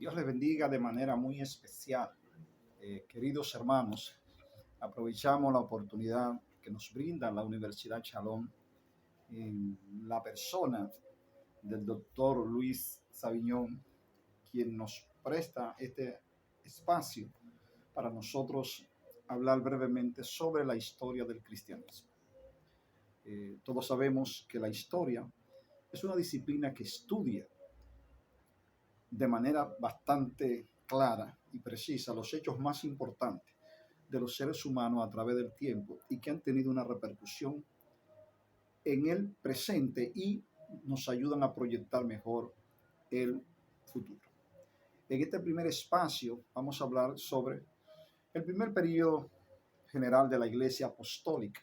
Dios les bendiga de manera muy especial. Queridos hermanos, aprovechamos la oportunidad que nos brinda la Universidad Shalom en la persona del doctor Luis Saviñón, quien nos presta este espacio para nosotros hablar brevemente sobre la historia del cristianismo. Todos sabemos que la historia es una disciplina que estudia de manera bastante clara y precisa los hechos más importantes de los seres humanos a través del tiempo y que han tenido una repercusión en el presente y nos ayudan a proyectar mejor el futuro. En este primer espacio vamos a hablar sobre el primer periodo general de la Iglesia Apostólica,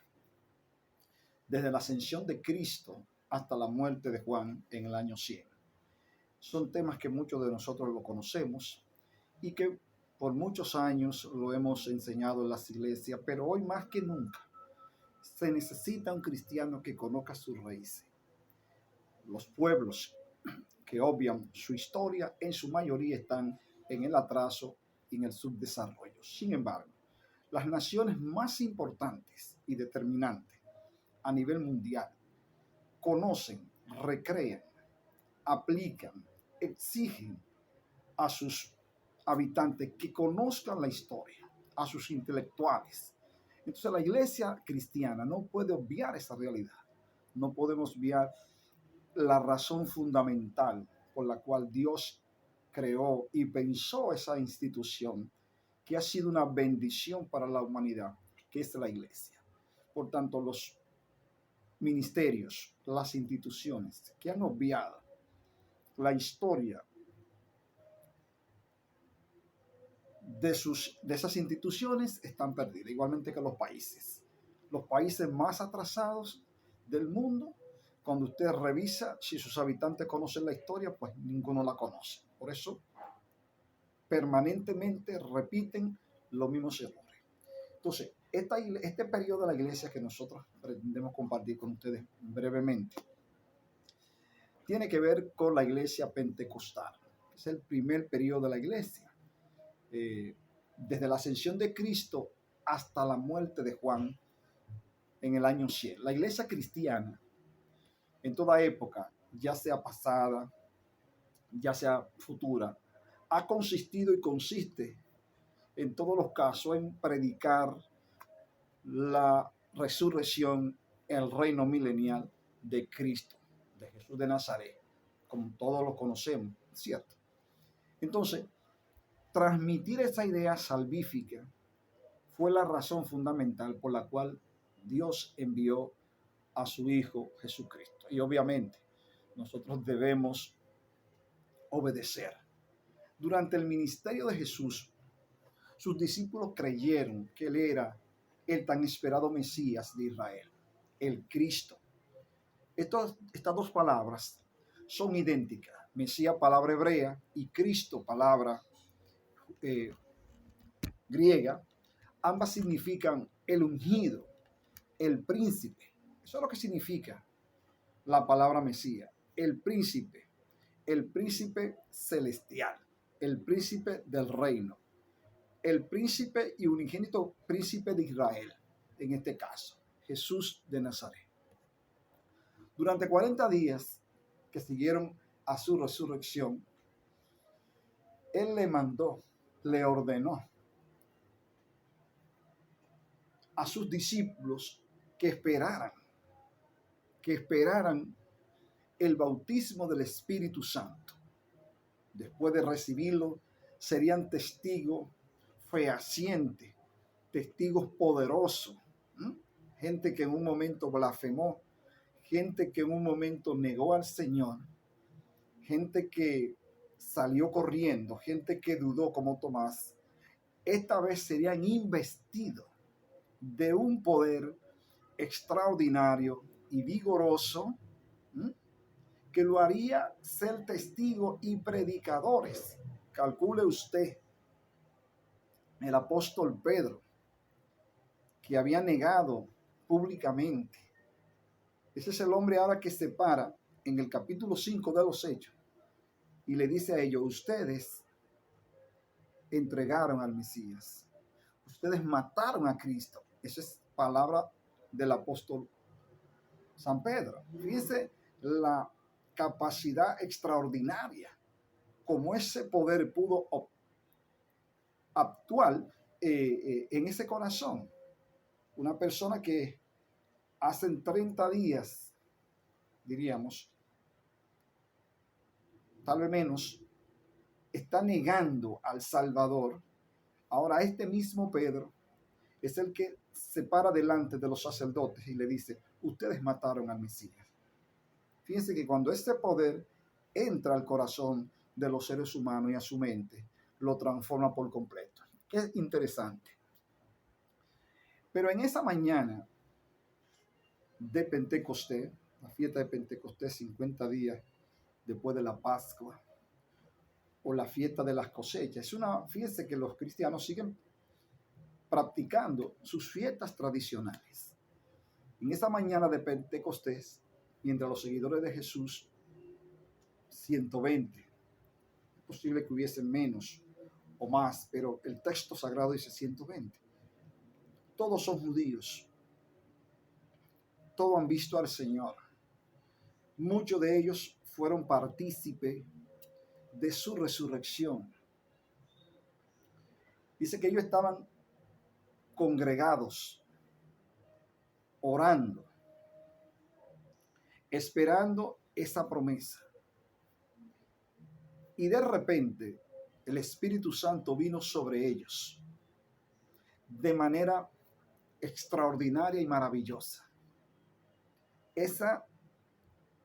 desde la ascensión de Cristo hasta la muerte de Juan en el año 100. Son temas que muchos de nosotros lo conocemos y que por muchos años lo hemos enseñado en las iglesias, pero hoy más que nunca se necesita un cristiano que conozca sus raíces. Los pueblos que obvian su historia en su mayoría están en el atraso y en el subdesarrollo. Sin embargo, las naciones más importantes y determinantes a nivel mundial conocen, recrean, aplican, exigen a sus habitantes que conozcan la historia, a sus intelectuales. Entonces la iglesia cristiana no puede obviar esa realidad. No podemos obviar la razón fundamental por la cual Dios creó y pensó esa institución que ha sido una bendición para la humanidad, que es la iglesia. Por tanto, los ministerios, las instituciones que han obviado la historia de esas instituciones están perdidas, igualmente que los países. Los países más atrasados del mundo, cuando usted revisa si sus habitantes conocen la historia, pues ninguno la conoce. Por eso, permanentemente repiten los mismos errores. Entonces, este periodo de la iglesia que nosotros pretendemos compartir con ustedes brevemente, tiene que ver con la iglesia pentecostal. Es el primer periodo de la iglesia. Desde la ascensión de Cristo hasta la muerte de Juan en el año 100. La iglesia cristiana, en toda época, ya sea pasada, ya sea futura, ha consistido y consiste en todos los casos en predicar la resurrección, el reino milenial de Cristo, de Jesús de Nazaret, como todos lo conocemos, ¿cierto? Entonces, transmitir esa idea salvífica fue la razón fundamental por la cual Dios envió a su Hijo Jesucristo. Y obviamente nosotros debemos obedecer. Durante el ministerio de Jesús, sus discípulos creyeron que Él era el tan esperado Mesías de Israel, el Cristo. Estas dos palabras son idénticas. Mesías, palabra hebrea, y Cristo, palabra griega. Ambas significan el ungido, el príncipe. Eso es lo que significa la palabra Mesías, el príncipe celestial, el príncipe del reino, el príncipe y unigénito príncipe de Israel, en este caso, Jesús de Nazaret. Durante 40 días que siguieron a su resurrección, Él le ordenó a sus discípulos que esperaran el bautismo del Espíritu Santo. Después de recibirlo, serían testigos fehacientes, testigos poderosos, gente que en un momento blasfemó, gente que en un momento negó al Señor, gente que salió corriendo, gente que dudó como Tomás. Esta vez serían investidos de un poder extraordinario y vigoroso, que lo haría ser testigo y predicadores. Calcule usted, el apóstol Pedro, que había negado públicamente. Ese es el hombre ahora que se para en el capítulo 5 de los Hechos y le dice a ellos: ustedes entregaron al Mesías. Ustedes mataron a Cristo. Esa es palabra del apóstol San Pedro. Fíjense la capacidad extraordinaria, como ese poder pudo actuar en ese corazón. Una persona que hace 30 días, diríamos, tal vez menos, está negando al Salvador. Ahora este mismo Pedro es el que se para delante de los sacerdotes y le dice, ustedes mataron al Mesías. Fíjense que cuando este poder entra al corazón de los seres humanos y a su mente, lo transforma por completo. Qué interesante. Pero en esa mañana de Pentecostés, la fiesta de Pentecostés, 50 días después de la Pascua, o la fiesta de las cosechas, fíjense que los cristianos siguen practicando sus fiestas tradicionales. En esa mañana de Pentecostés, mientras los seguidores de Jesús, 120, es posible que hubiesen menos o más, pero el texto sagrado dice 120. Todos son judíos, todos han visto al Señor. Muchos de ellos fueron partícipes de su resurrección. Dice que ellos estaban congregados, orando, esperando esa promesa. Y de repente el Espíritu Santo vino sobre ellos de manera extraordinaria y maravillosa. Esa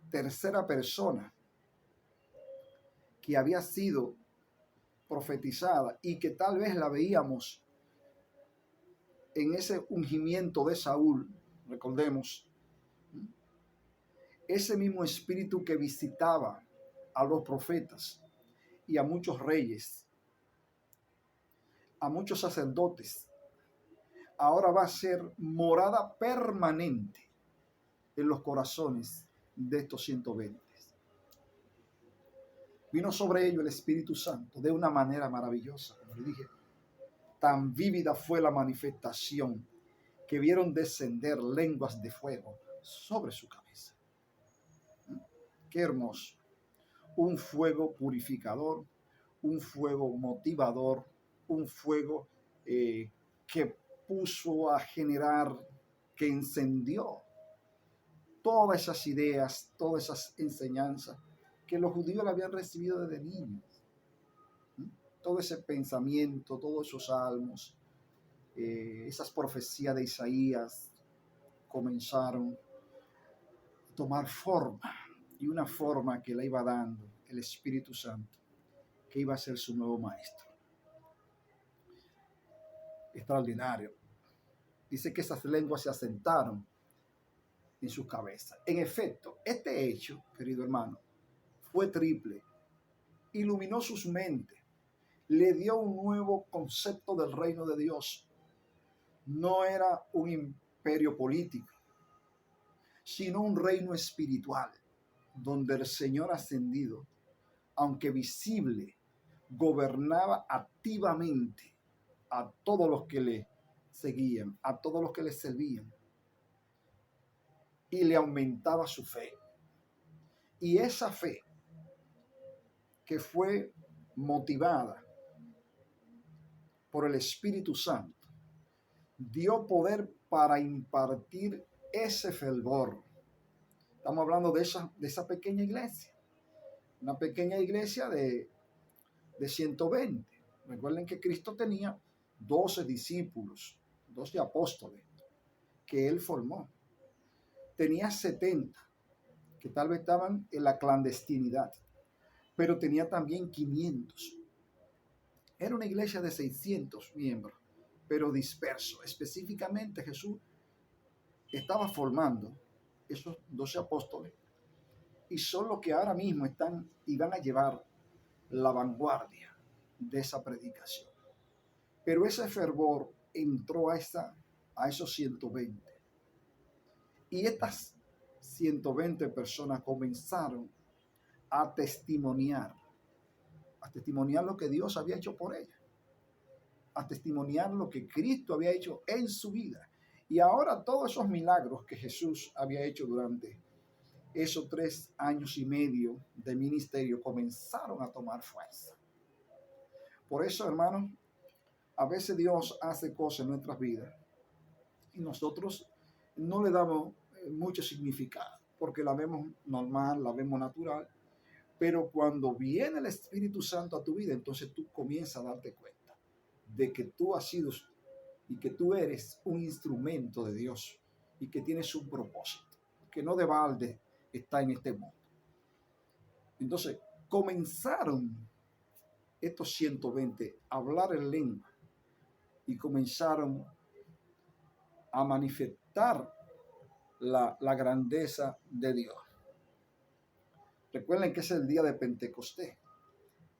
tercera persona que había sido profetizada y que tal vez la veíamos en ese ungimiento de Saúl, recordemos, ese mismo espíritu que visitaba a los profetas y a muchos reyes, a muchos sacerdotes, ahora va a ser morada permanente en los corazones de estos 120. Vino sobre ellos el Espíritu Santo de una manera maravillosa, como le dije. Tan vívida fue la manifestación que vieron descender lenguas de fuego sobre su cabeza. Qué hermoso. Un fuego purificador, un fuego motivador, un fuego que puso a generar, que encendió todas esas ideas, todas esas enseñanzas que los judíos le habían recibido desde niños. Todo ese pensamiento, todos esos salmos, esas profecías de Isaías comenzaron a tomar forma, y una forma que le iba dando el Espíritu Santo, que iba a ser su nuevo maestro. Extraordinario. Dice que esas lenguas se asentaron en su cabeza. En efecto, este hecho, querido hermano, fue triple. Iluminó sus mentes, le dio un nuevo concepto del reino de Dios. No era un imperio político, sino un reino espiritual, donde el Señor ascendido, aunque visible, gobernaba activamente a todos los que le seguían, a todos los que le servían, y le aumentaba su fe. Y esa fe que fue motivada por el Espíritu Santo, dio poder para impartir ese fervor. Estamos hablando de esa pequeña iglesia, una pequeña iglesia de 120. Recuerden que Cristo tenía 12 discípulos, 12 apóstoles que él formó. Tenía 70 que tal vez estaban en la clandestinidad, pero tenía también 500. Era una iglesia de 600 miembros, pero disperso. Específicamente Jesús estaba formando esos 12 apóstoles y son los que ahora mismo están y van a llevar la vanguardia de esa predicación. Pero ese fervor entró a esos 120. Y estas 120 personas comenzaron a testimoniar lo que Dios había hecho por ellas. a testimoniar lo que Cristo había hecho en su vida. Y ahora todos esos milagros que Jesús había hecho durante esos 3 años y medio de ministerio comenzaron a tomar fuerza. Por eso, hermanos, a veces Dios hace cosas en nuestras vidas y nosotros no le damos mucho significado, porque la vemos normal, la vemos natural, pero cuando viene el Espíritu Santo a tu vida, entonces tú comienzas a darte cuenta de que tú has sido y que tú eres un instrumento de Dios y que tienes un propósito, que no de balde está en este mundo. Entonces, comenzaron estos 120 a hablar en lengua y comenzaron a manifestar la grandeza de Dios. Recuerden que es el día de Pentecostés.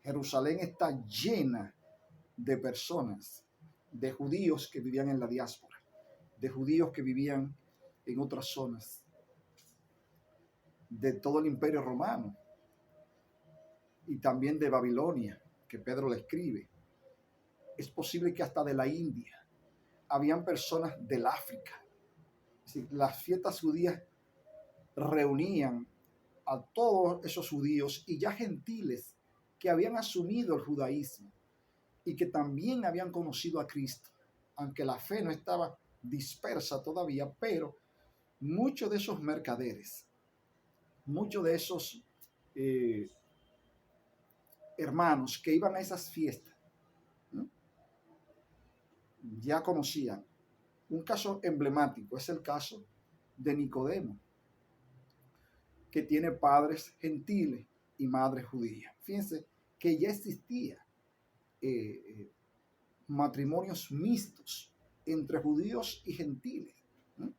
Jerusalén está llena de personas, de judíos que vivían en la diáspora, de judíos que vivían en otras zonas, de todo el imperio romano y también de Babilonia, que Pedro le escribe. Es posible que hasta de la India. Habían personas del África. Es decir, las fiestas judías reunían a todos esos judíos y ya gentiles que habían asumido el judaísmo y que también habían conocido a Cristo, aunque la fe no estaba dispersa todavía, pero muchos de esos mercaderes, muchos de esos hermanos que iban a esas fiestas, ¿no?, ya conocían. Un caso emblemático es el caso de Nicodemo, que tiene padres gentiles y madres judías. Fíjense que ya existía matrimonios mixtos entre judíos y gentiles, ¿no?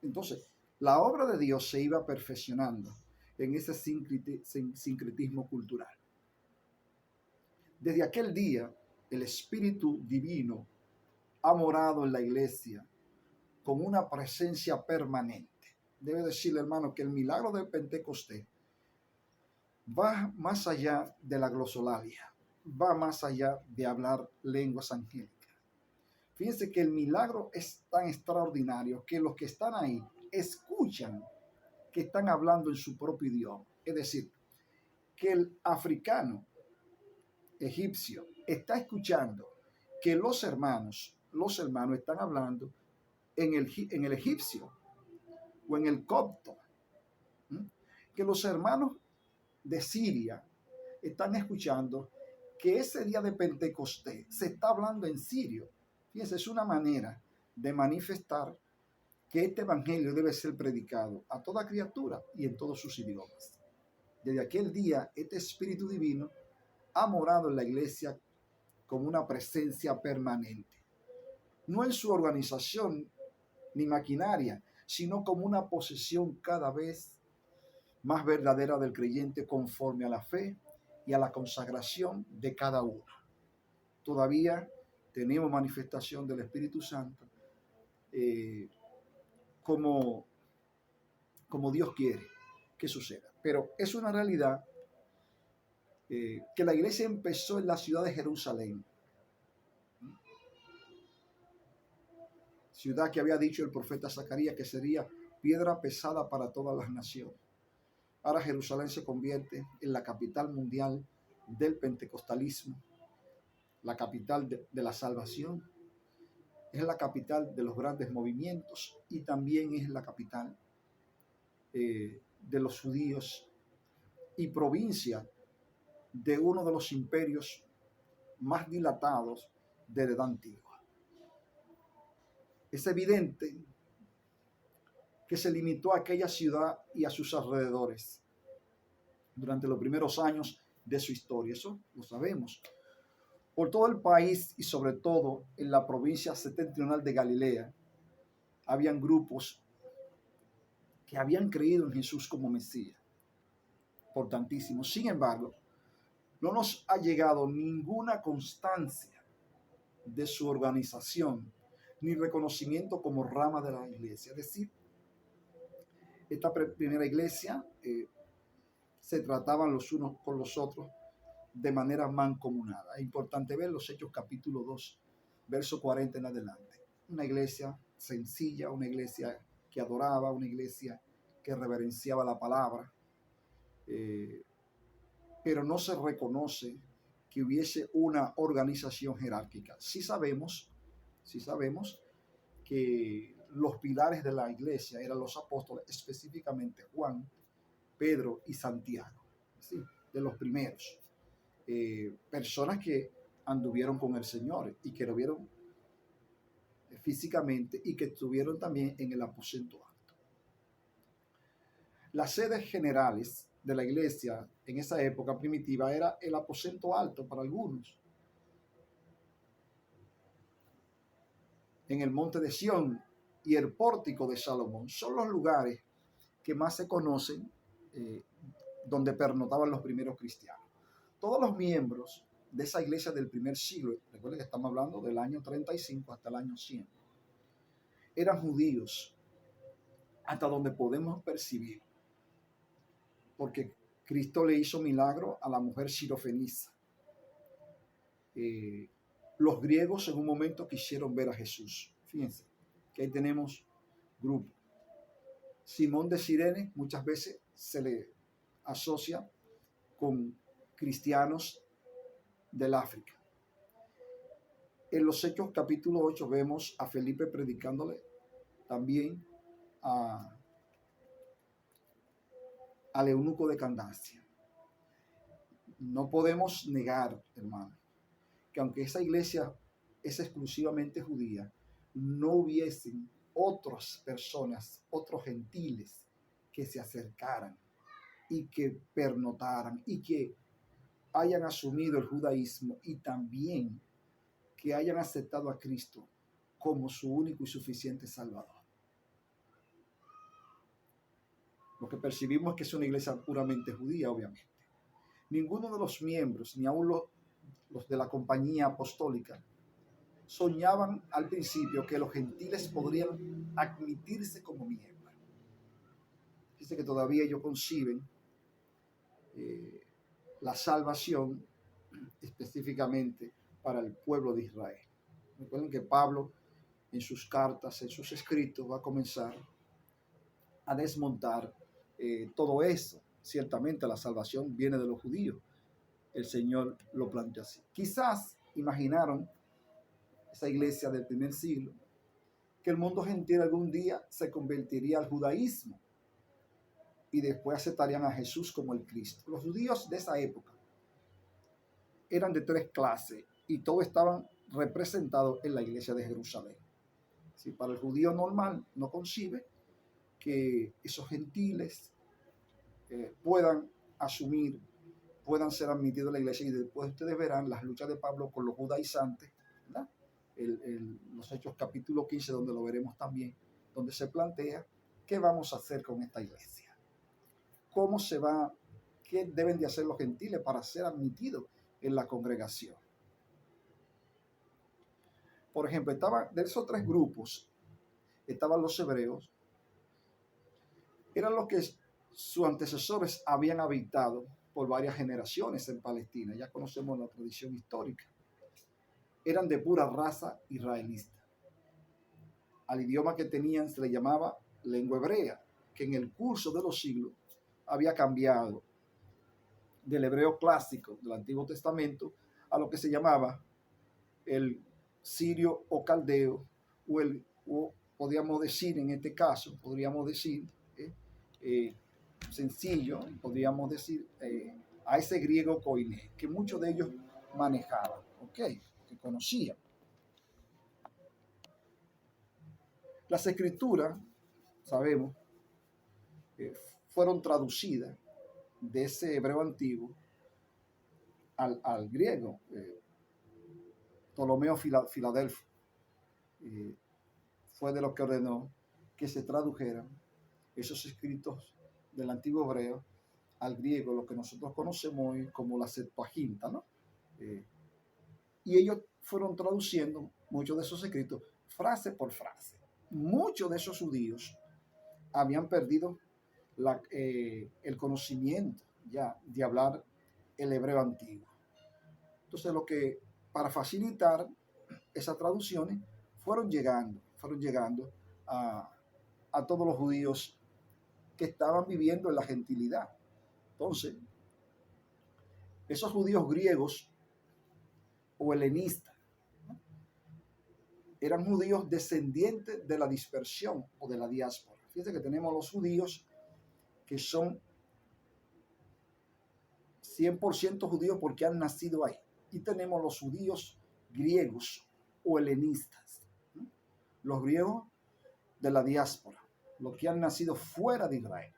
Entonces, la obra de Dios se iba perfeccionando en ese sincretismo cultural. Desde aquel día, el Espíritu Divino ha morado en la iglesia con una presencia permanente. Debe decirle, hermano, que el milagro del Pentecostés va más allá de la glosolalia, va más allá de hablar lenguas angélicas. Fíjense que el milagro es tan extraordinario que los que están ahí escuchan que están hablando en su propio idioma. Es decir, que el africano egipcio está escuchando que los hermanos están hablando en el egipcio o en el copto, que los hermanos de Siria están escuchando que ese día de Pentecostés se está hablando en sirio. Fíjense, es una manera de manifestar que este evangelio debe ser predicado a toda criatura y en todos sus idiomas. Desde aquel día, este Espíritu Divino ha morado en la iglesia como una presencia permanente, no en su organización ni maquinaria, sino como una posesión cada vez más verdadera del creyente conforme a la fe y a la consagración de cada uno. Todavía tenemos manifestación del Espíritu Santo como Dios quiere que suceda. Pero es una realidad que la iglesia empezó en la ciudad de Jerusalén, ciudad que había dicho el profeta Zacarías que sería piedra pesada para todas las naciones. Ahora Jerusalén se convierte en la capital mundial del pentecostalismo, la capital de la salvación, es la capital de los grandes movimientos y también es la capital de los judíos y provincia de uno de los imperios más dilatados de la Edad Antigua. Es evidente que se limitó a aquella ciudad y a sus alrededores durante los primeros años de su historia. Eso lo sabemos. Por todo el país y sobre todo en la provincia septentrional de Galilea, habían grupos que habían creído en Jesús como Mesías. Por tantísimo. Sin embargo, no nos ha llegado ninguna constancia de su organización ni reconocimiento como rama de la iglesia. Es decir, esta primera iglesia se trataban los unos con los otros de manera mancomunada. Es importante ver los Hechos capítulo 2 verso 40 en adelante. Una iglesia sencilla, una iglesia que adoraba, una iglesia que reverenciaba la palabra, eh, pero no se reconoce que hubiese una organización jerárquica. Sí sabemos que los pilares de la iglesia eran los apóstoles, específicamente Juan, Pedro y Santiago, ¿sí? De los primeros. Personas que anduvieron con el Señor y que lo vieron físicamente y que estuvieron también en el aposento alto. Las sedes generales de la iglesia en esa época primitiva era el aposento alto para algunos, en el monte de Sión y el pórtico de Salomón. Son los lugares que más se conocen donde pernotaban los primeros cristianos. Todos los miembros de esa iglesia del primer siglo, recuerden que estamos hablando del año 35 hasta el año 100, eran judíos, hasta donde podemos percibir, porque Cristo le hizo milagro a la mujer sirofeniza. Los griegos en un momento quisieron ver a Jesús. Fíjense que ahí tenemos grupo. Simón de Cirene muchas veces se le asocia con cristianos del África. En los Hechos capítulo 8 vemos a Felipe predicándole también al eunuco de Candacia. No podemos negar, hermano, que aunque esa iglesia es exclusivamente judía, no hubiesen otras personas, otros gentiles que se acercaran y que pernotaran y que hayan asumido el judaísmo y también que hayan aceptado a Cristo como su único y suficiente Salvador. Lo que percibimos es que es una iglesia puramente judía, obviamente. Ninguno de los miembros, ni aun los de la compañía apostólica, soñaban al principio que los gentiles podrían admitirse como miembros. Dice que todavía ellos conciben la salvación específicamente para el pueblo de Israel. Recuerden que Pablo en sus cartas, en sus escritos, va a comenzar a desmontar todo eso. Ciertamente la salvación viene de los judíos. El Señor lo plantea así. Quizás imaginaron esa iglesia del primer siglo que el mundo gentil algún día se convertiría al judaísmo y después aceptarían a Jesús como el Cristo. Los judíos de esa época eran de tres clases y todos estaban representados en la iglesia de Jerusalén. Si para el judío normal no concibe que esos gentiles puedan asumir, puedan ser admitidos en la iglesia, y después ustedes verán las luchas de Pablo con los judaizantes, ¿verdad? Los Hechos capítulo 15, donde lo veremos también, donde se plantea qué vamos a hacer con esta iglesia, cómo se va, qué deben de hacer los gentiles para ser admitidos en la congregación. Por ejemplo, de esos tres grupos, estaban los hebreos, eran los que sus antecesores habían habitado por varias generaciones en Palestina. Ya conocemos la tradición histórica. Eran de pura raza israelita. Al idioma que tenían se le llamaba lengua hebrea, que en el curso de los siglos había cambiado del hebreo clásico del Antiguo Testamento a lo que se llamaba el sirio o caldeo, o podríamos decir en este caso, sencillo, podríamos decir a ese griego koiné, que muchos de ellos manejaban, que conocían. Las escrituras, sabemos, fueron traducidas de ese hebreo antiguo al griego. Ptolomeo Filadelfo fue de los que ordenó que se tradujeran esos escritos del antiguo hebreo al griego, lo que nosotros conocemos hoy como la Septuaginta, ¿no? Y ellos fueron traduciendo muchos de esos escritos frase por frase. Muchos de esos judíos habían perdido el conocimiento ya de hablar el hebreo antiguo. Entonces, para facilitar esas traducciones fueron llegando a todos los judíos que estaban viviendo en la gentilidad. Entonces, esos judíos griegos o helenistas, ¿no?, eran judíos descendientes de la dispersión o de la diáspora. Fíjense que tenemos los judíos que son 100% judíos porque han nacido ahí. Y tenemos los judíos griegos o helenistas, ¿no?, los griegos de la diáspora, los que han nacido fuera de Israel.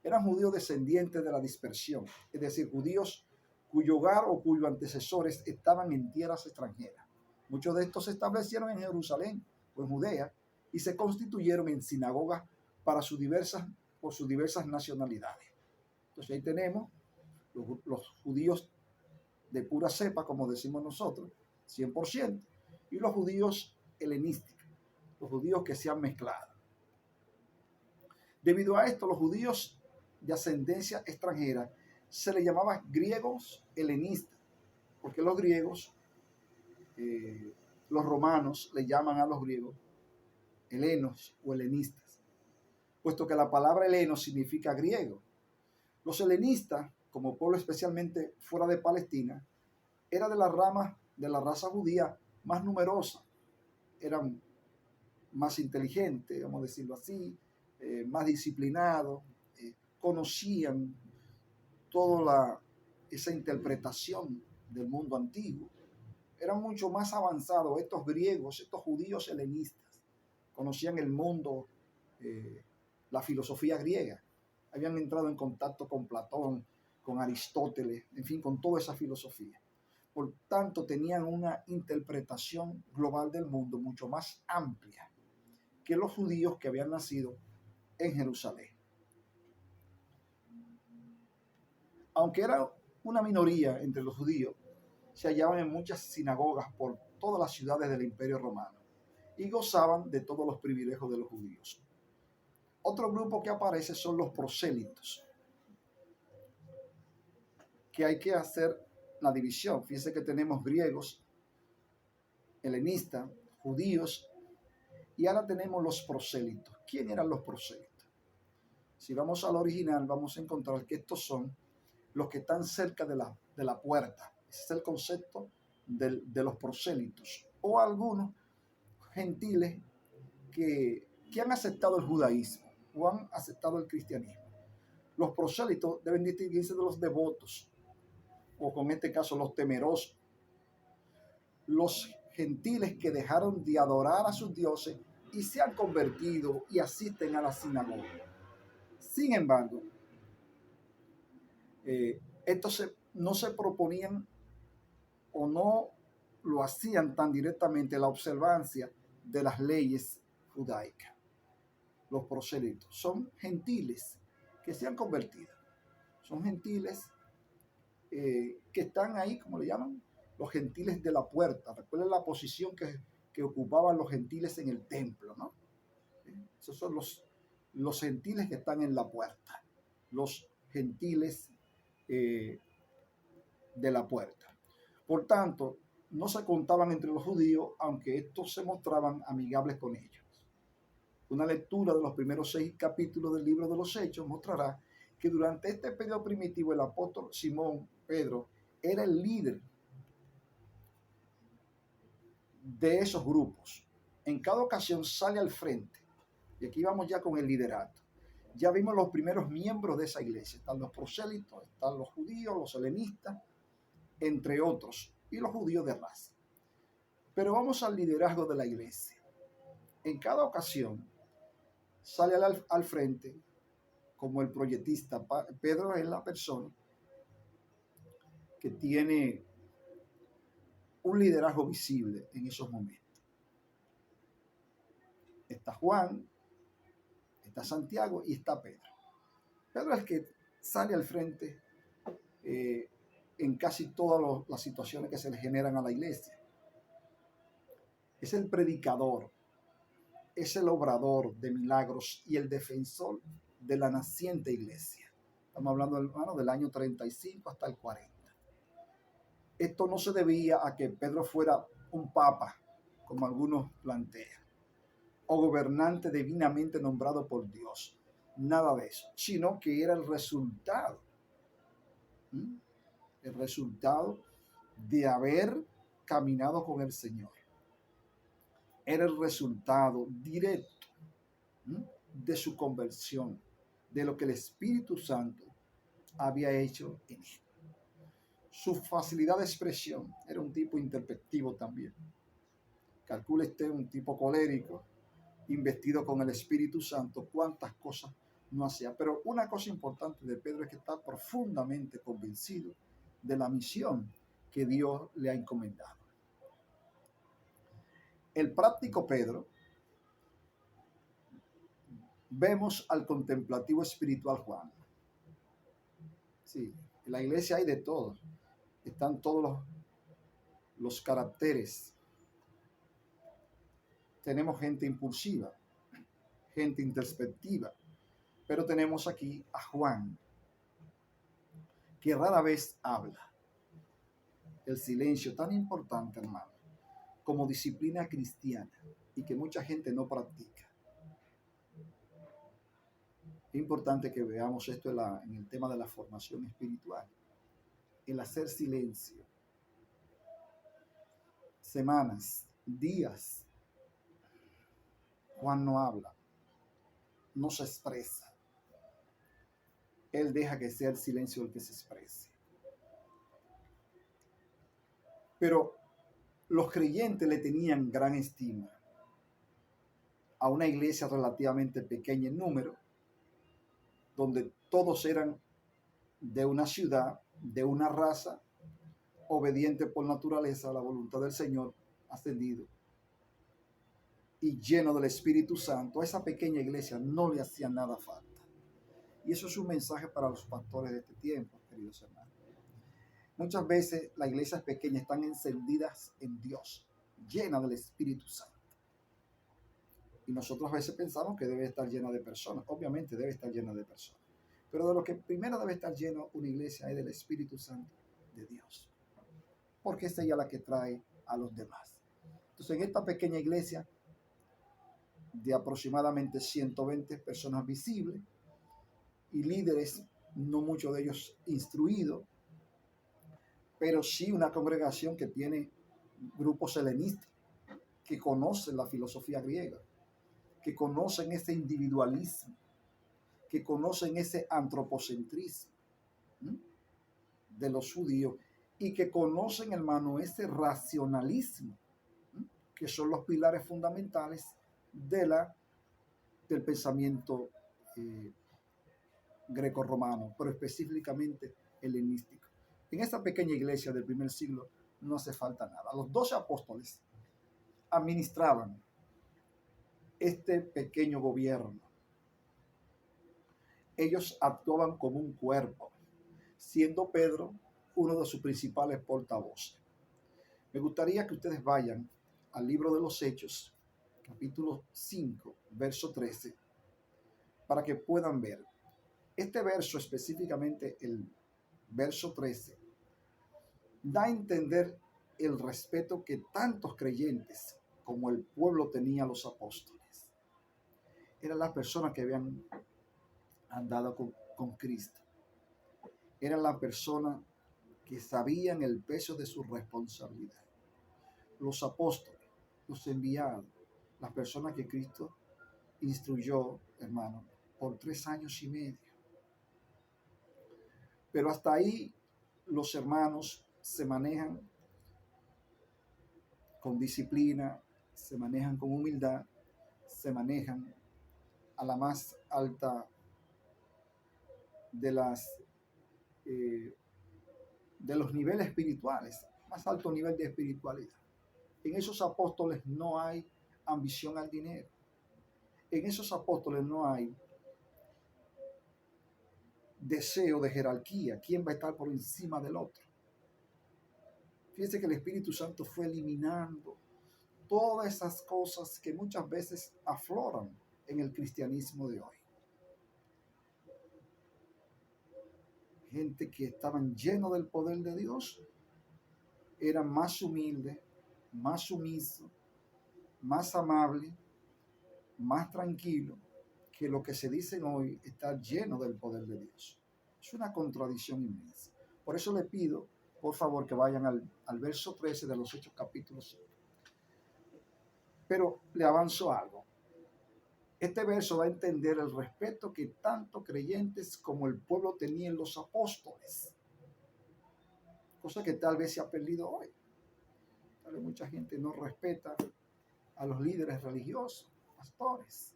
Eran judíos descendientes de la dispersión, es decir, judíos cuyo hogar o cuyos antecesores estaban en tierras extranjeras. Muchos de estos se establecieron en Jerusalén o en Judea y se constituyeron en sinagogas por sus diversas nacionalidades. Entonces ahí tenemos los judíos de pura cepa, como decimos nosotros, 100%, y los judíos helenísticos, los judíos que se han mezclado. Debido a esto, los judíos de ascendencia extranjera se les llamaba griegos helenistas, porque los griegos, los romanos le llaman a los griegos helenos o helenistas, puesto que la palabra heleno significa griego. Los helenistas, como pueblo especialmente fuera de Palestina, era de la rama de la raza judía más numerosa, eran más inteligentes, vamos a decirlo así, más disciplinados, conocían toda esa interpretación del mundo antiguo. Eran mucho más avanzados estos griegos, estos judíos helenistas. Conocían el mundo, la filosofía griega. Habían entrado en contacto con Platón, con Aristóteles, en fin, con toda esa filosofía. Por tanto, tenían una interpretación global del mundo mucho más amplia que los judíos que habían nacido en Jerusalén. Aunque era una minoría entre los judíos, se hallaban en muchas sinagogas por todas las ciudades del Imperio Romano y gozaban de todos los privilegios de los judíos. Otro grupo que aparece son los prosélitos, que hay que hacer la división. Fíjense que tenemos griegos, helenistas, judíos, y ahora tenemos los prosélitos. ¿Quién eran los prosélitos? Si vamos al original, vamos a encontrar que estos son los que están cerca de la puerta. Ese es el concepto de los prosélitos, o algunos gentiles que han aceptado el judaísmo o han aceptado el cristianismo. Los prosélitos deben distinguirse de los devotos, o con este caso los temerosos, los gentiles que dejaron de adorar a sus dioses y se han convertido y asisten a la sinagoga. Sin embargo, estos no se proponían o no lo hacían tan directamente la observancia de las leyes judaicas. Los prosélitos son gentiles que se han convertido, son gentiles que están ahí, como le llaman, los gentiles de la puerta. Recuerden la posición que ocupaban los gentiles en el templo, ¿no? Esos son los gentiles que están en la puerta, los gentiles de la puerta. Por tanto, no se contaban entre los judíos, aunque estos se mostraban amigables con ellos. Una lectura de los primeros 6 capítulos del libro de los Hechos mostrará que durante este periodo primitivo el apóstol Simón Pedro era el líder de esos grupos. En cada ocasión sale al frente, y aquí vamos ya con el liderato. Ya vimos los primeros miembros de esa iglesia, están los prosélitos, están los judíos, los helenistas, entre otros, y los judíos de raza. Pero vamos al liderazgo de la iglesia. En cada ocasión sale al frente como el proyectista. Pedro es la persona que tiene un liderazgo visible en esos momentos. Está Juan, está Santiago y está Pedro. Pedro es el que sale al frente en casi todas las situaciones que se le generan a la iglesia. Es el predicador, es el obrador de milagros y el defensor de la naciente iglesia. Estamos hablando, hermano, del año 35 hasta el 40. Esto no se debía a que Pedro fuera un papa como algunos plantean, o gobernante divinamente nombrado por Dios. Nada de eso, sino que era el resultado, ¿m? El resultado de haber caminado con el Señor. Era el resultado directo, ¿m? De su conversión, de lo que el Espíritu Santo había hecho en él. Su facilidad de expresión, era un tipo introspectivo también. Calcule usted un tipo colérico, investido con el Espíritu Santo, cuántas cosas no hacía. Pero una cosa importante de Pedro es que está profundamente convencido de la misión que Dios le ha encomendado. El práctico Pedro, vemos al contemplativo espiritual Juan. Sí, en la iglesia hay de todo. Están todos los caracteres. Tenemos gente impulsiva, gente introspectiva, pero tenemos aquí a Juan, que rara vez habla. El silencio, tan importante, hermano, como disciplina cristiana y que mucha gente no practica. Es importante que veamos esto en el tema de la formación espiritual. El hacer silencio. Semanas, días. Juan no habla, no se expresa. Él deja que sea el silencio el que se exprese. Pero los creyentes le tenían gran estima a una iglesia relativamente pequeña en número, donde todos eran de una ciudad, de una raza, obediente por naturaleza a la voluntad del Señor, ascendido y lleno del Espíritu Santo. A esa pequeña iglesia no le hacía nada falta. Y eso es un mensaje para los pastores de este tiempo, queridos hermanos. Muchas veces las iglesias pequeñas están encendidas en Dios, llenas del Espíritu Santo. Y nosotros a veces pensamos que debe estar llena de personas. Obviamente debe estar llena de personas. Pero de lo que primero debe estar lleno una iglesia es del Espíritu Santo de Dios. Porque es ella la que trae a los demás. Entonces, en esta pequeña iglesia de aproximadamente 120 personas visibles y líderes, no muchos de ellos instruidos, pero sí una congregación que tiene grupos helenistas, que conocen la filosofía griega, que conocen ese individualismo, que conocen ese antropocentrismo, ¿sí?, de los judíos, y que conocen, hermano, ese racionalismo, ¿sí?, que son los pilares fundamentales del pensamiento greco-romano, pero específicamente helenístico. En esta pequeña iglesia del primer siglo no hace falta nada. Los 12 apóstoles administraban este pequeño gobierno. Ellos actuaban como un cuerpo, siendo Pedro uno de sus principales portavoces. Me gustaría que ustedes vayan al libro de los Hechos, capítulo 5, verso 13, para que puedan ver. Este verso, específicamente el verso 13, da a entender el respeto que tantos creyentes como el pueblo tenía a los apóstoles. Eran las personas que habían andado con Cristo. Eran las personas que sabían el peso de su responsabilidad. Los apóstoles, los enviados, las personas que Cristo instruyó, hermano, por 3 años y medio. Pero hasta ahí los hermanos se manejan con disciplina, se manejan con humildad, se manejan a la más alta de los niveles espirituales, más alto nivel de espiritualidad. En esos apóstoles no hay ambición al dinero. En esos apóstoles no hay deseo de jerarquía. ¿Quién va a estar por encima del otro? Fíjense que el Espíritu Santo fue eliminando todas esas cosas que muchas veces afloran en el cristianismo de hoy. Gente que estaban llenos del poder de Dios, eran más humildes, más sumisos, más amable, más tranquilo, que lo que se dice hoy está lleno del poder de Dios. Es una contradicción inmensa. Por eso le pido, por favor, que vayan al verso 13 de los Hechos capítulo 5. Pero le avanzo algo. Este verso da a entender el respeto que tanto creyentes como el pueblo tenían los apóstoles, cosa que tal vez se ha perdido hoy. Tal vez mucha gente no respeta a los líderes religiosos, pastores,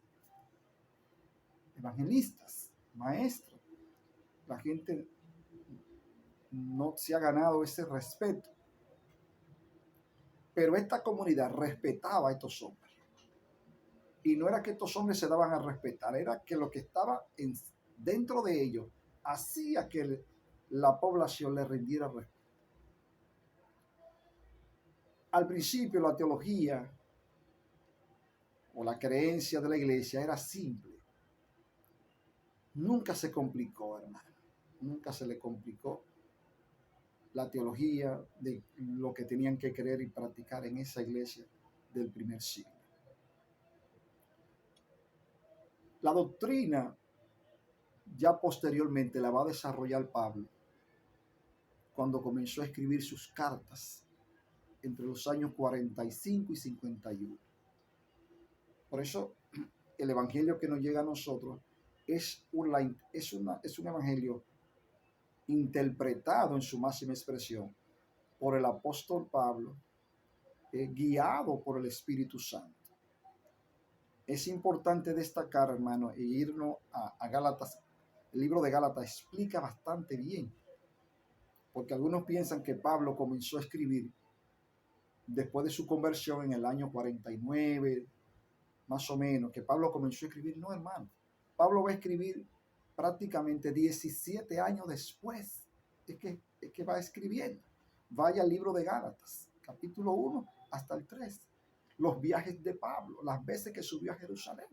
evangelistas, maestros. La gente no se ha ganado ese respeto. Pero esta comunidad respetaba a estos hombres. Y no era que estos hombres se daban a respetar, era que lo que estaba dentro de ellos hacía que la población le rindiera respeto. Al principio la teología o la creencia de la iglesia era simple. Nunca se complicó, hermano. Nunca se le complicó la teología de lo que tenían que creer y practicar en esa iglesia del primer siglo. La doctrina ya posteriormente la va a desarrollar Pablo cuando comenzó a escribir sus cartas entre los años 45 y 51. Por eso el evangelio que nos llega a nosotros es un evangelio interpretado en su máxima expresión por el apóstol Pablo, guiado por el Espíritu Santo. Es importante destacar, hermano, e irnos a Gálatas. El libro de Gálatas explica bastante bien, porque algunos piensan que Pablo comenzó a escribir después de su conversión en el año 49, más o menos, que Pablo comenzó a escribir. No, hermano. Pablo va a escribir prácticamente 17 años después. Es que va escribiendo. Vaya al libro de Gálatas, capítulo 1 hasta el 3. Los viajes de Pablo, las veces que subió a Jerusalén.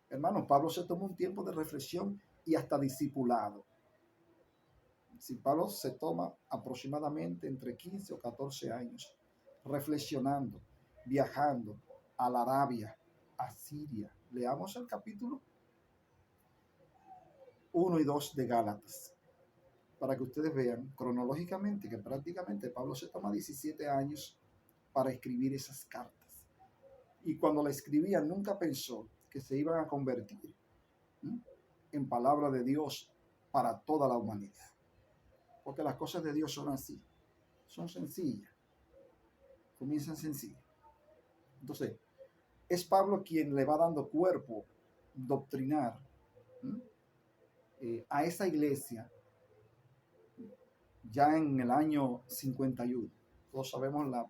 Hermano, Pablo se tomó un tiempo de reflexión y hasta discipulado. Si Pablo se toma aproximadamente entre 15 o 14 años reflexionando, viajando a la Arabia, a Siria. Leamos el capítulo 1 y 2 de Gálatas, para que ustedes vean cronológicamente que prácticamente Pablo se toma 17 años para escribir esas cartas. Y cuando la escribía nunca pensó que se iban a convertir en palabra de Dios para toda la humanidad. Porque las cosas de Dios son así, son sencillas, comienzan sencillas. Entonces, es Pablo quien le va dando cuerpo doctrinar a esa iglesia ya en el año 51. Todos sabemos la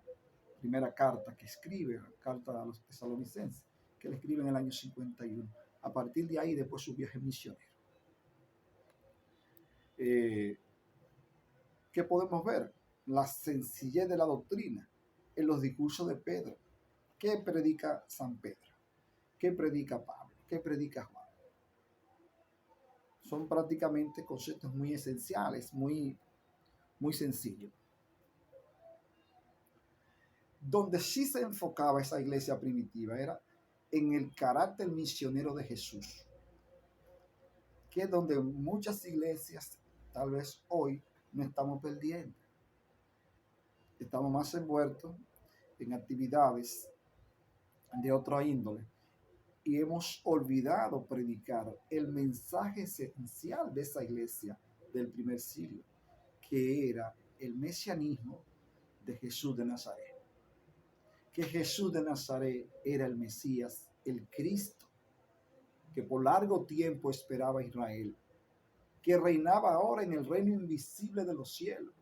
primera carta que escribe, la carta a los tesalonicenses, que le escribe en el año 51. A partir de ahí, después su viaje misionero. ¿Qué podemos ver? La sencillez de la doctrina en los discursos de Pedro. ¿Qué predica San Pedro? ¿Qué predica Pablo? ¿Qué predica Juan? Son prácticamente conceptos muy esenciales, muy sencillos. Donde sí se enfocaba esa iglesia primitiva era en el carácter misionero de Jesús, que es donde muchas iglesias, tal vez hoy, no estamos perdiendo. Estamos más envueltos en actividades de otra índole y hemos olvidado predicar el mensaje esencial de esa iglesia del primer siglo, que era el mesianismo de Jesús de Nazaret. Que Jesús de Nazaret era el Mesías, el Cristo, que por largo tiempo esperaba Israel, que reinaba ahora en el reino invisible de los cielos,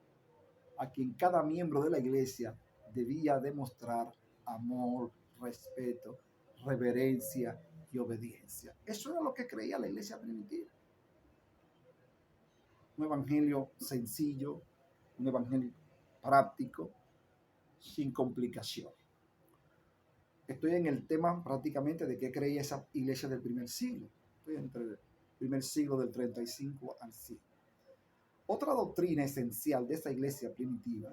a quien cada miembro de la iglesia debía demostrar amor, respeto, reverencia y obediencia. Eso era lo que creía la iglesia primitiva. Un evangelio sencillo, un evangelio práctico, sin complicación. Estoy en el tema prácticamente de qué creía esa iglesia del primer siglo. Estoy entre el primer siglo del 35 al 100. Otra doctrina esencial de esa iglesia primitiva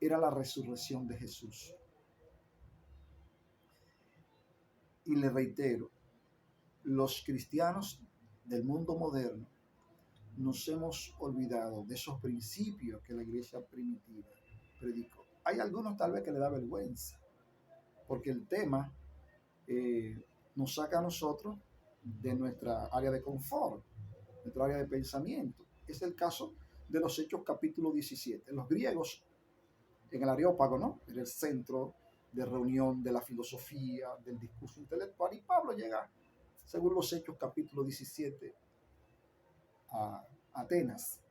era la resurrección de Jesús. Y le reitero, los cristianos del mundo moderno nos hemos olvidado de esos principios que la iglesia primitiva predicó. Hay algunos tal vez que le da vergüenza, porque el tema nos saca a nosotros de nuestra área de confort, nuestra área de pensamiento. Es el caso de los Hechos capítulo 17. Los griegos en el Areópago, ¿no? Era el centro de reunión de la filosofía, del discurso intelectual, y Pablo llega, según los Hechos capítulo 17, a Atenas,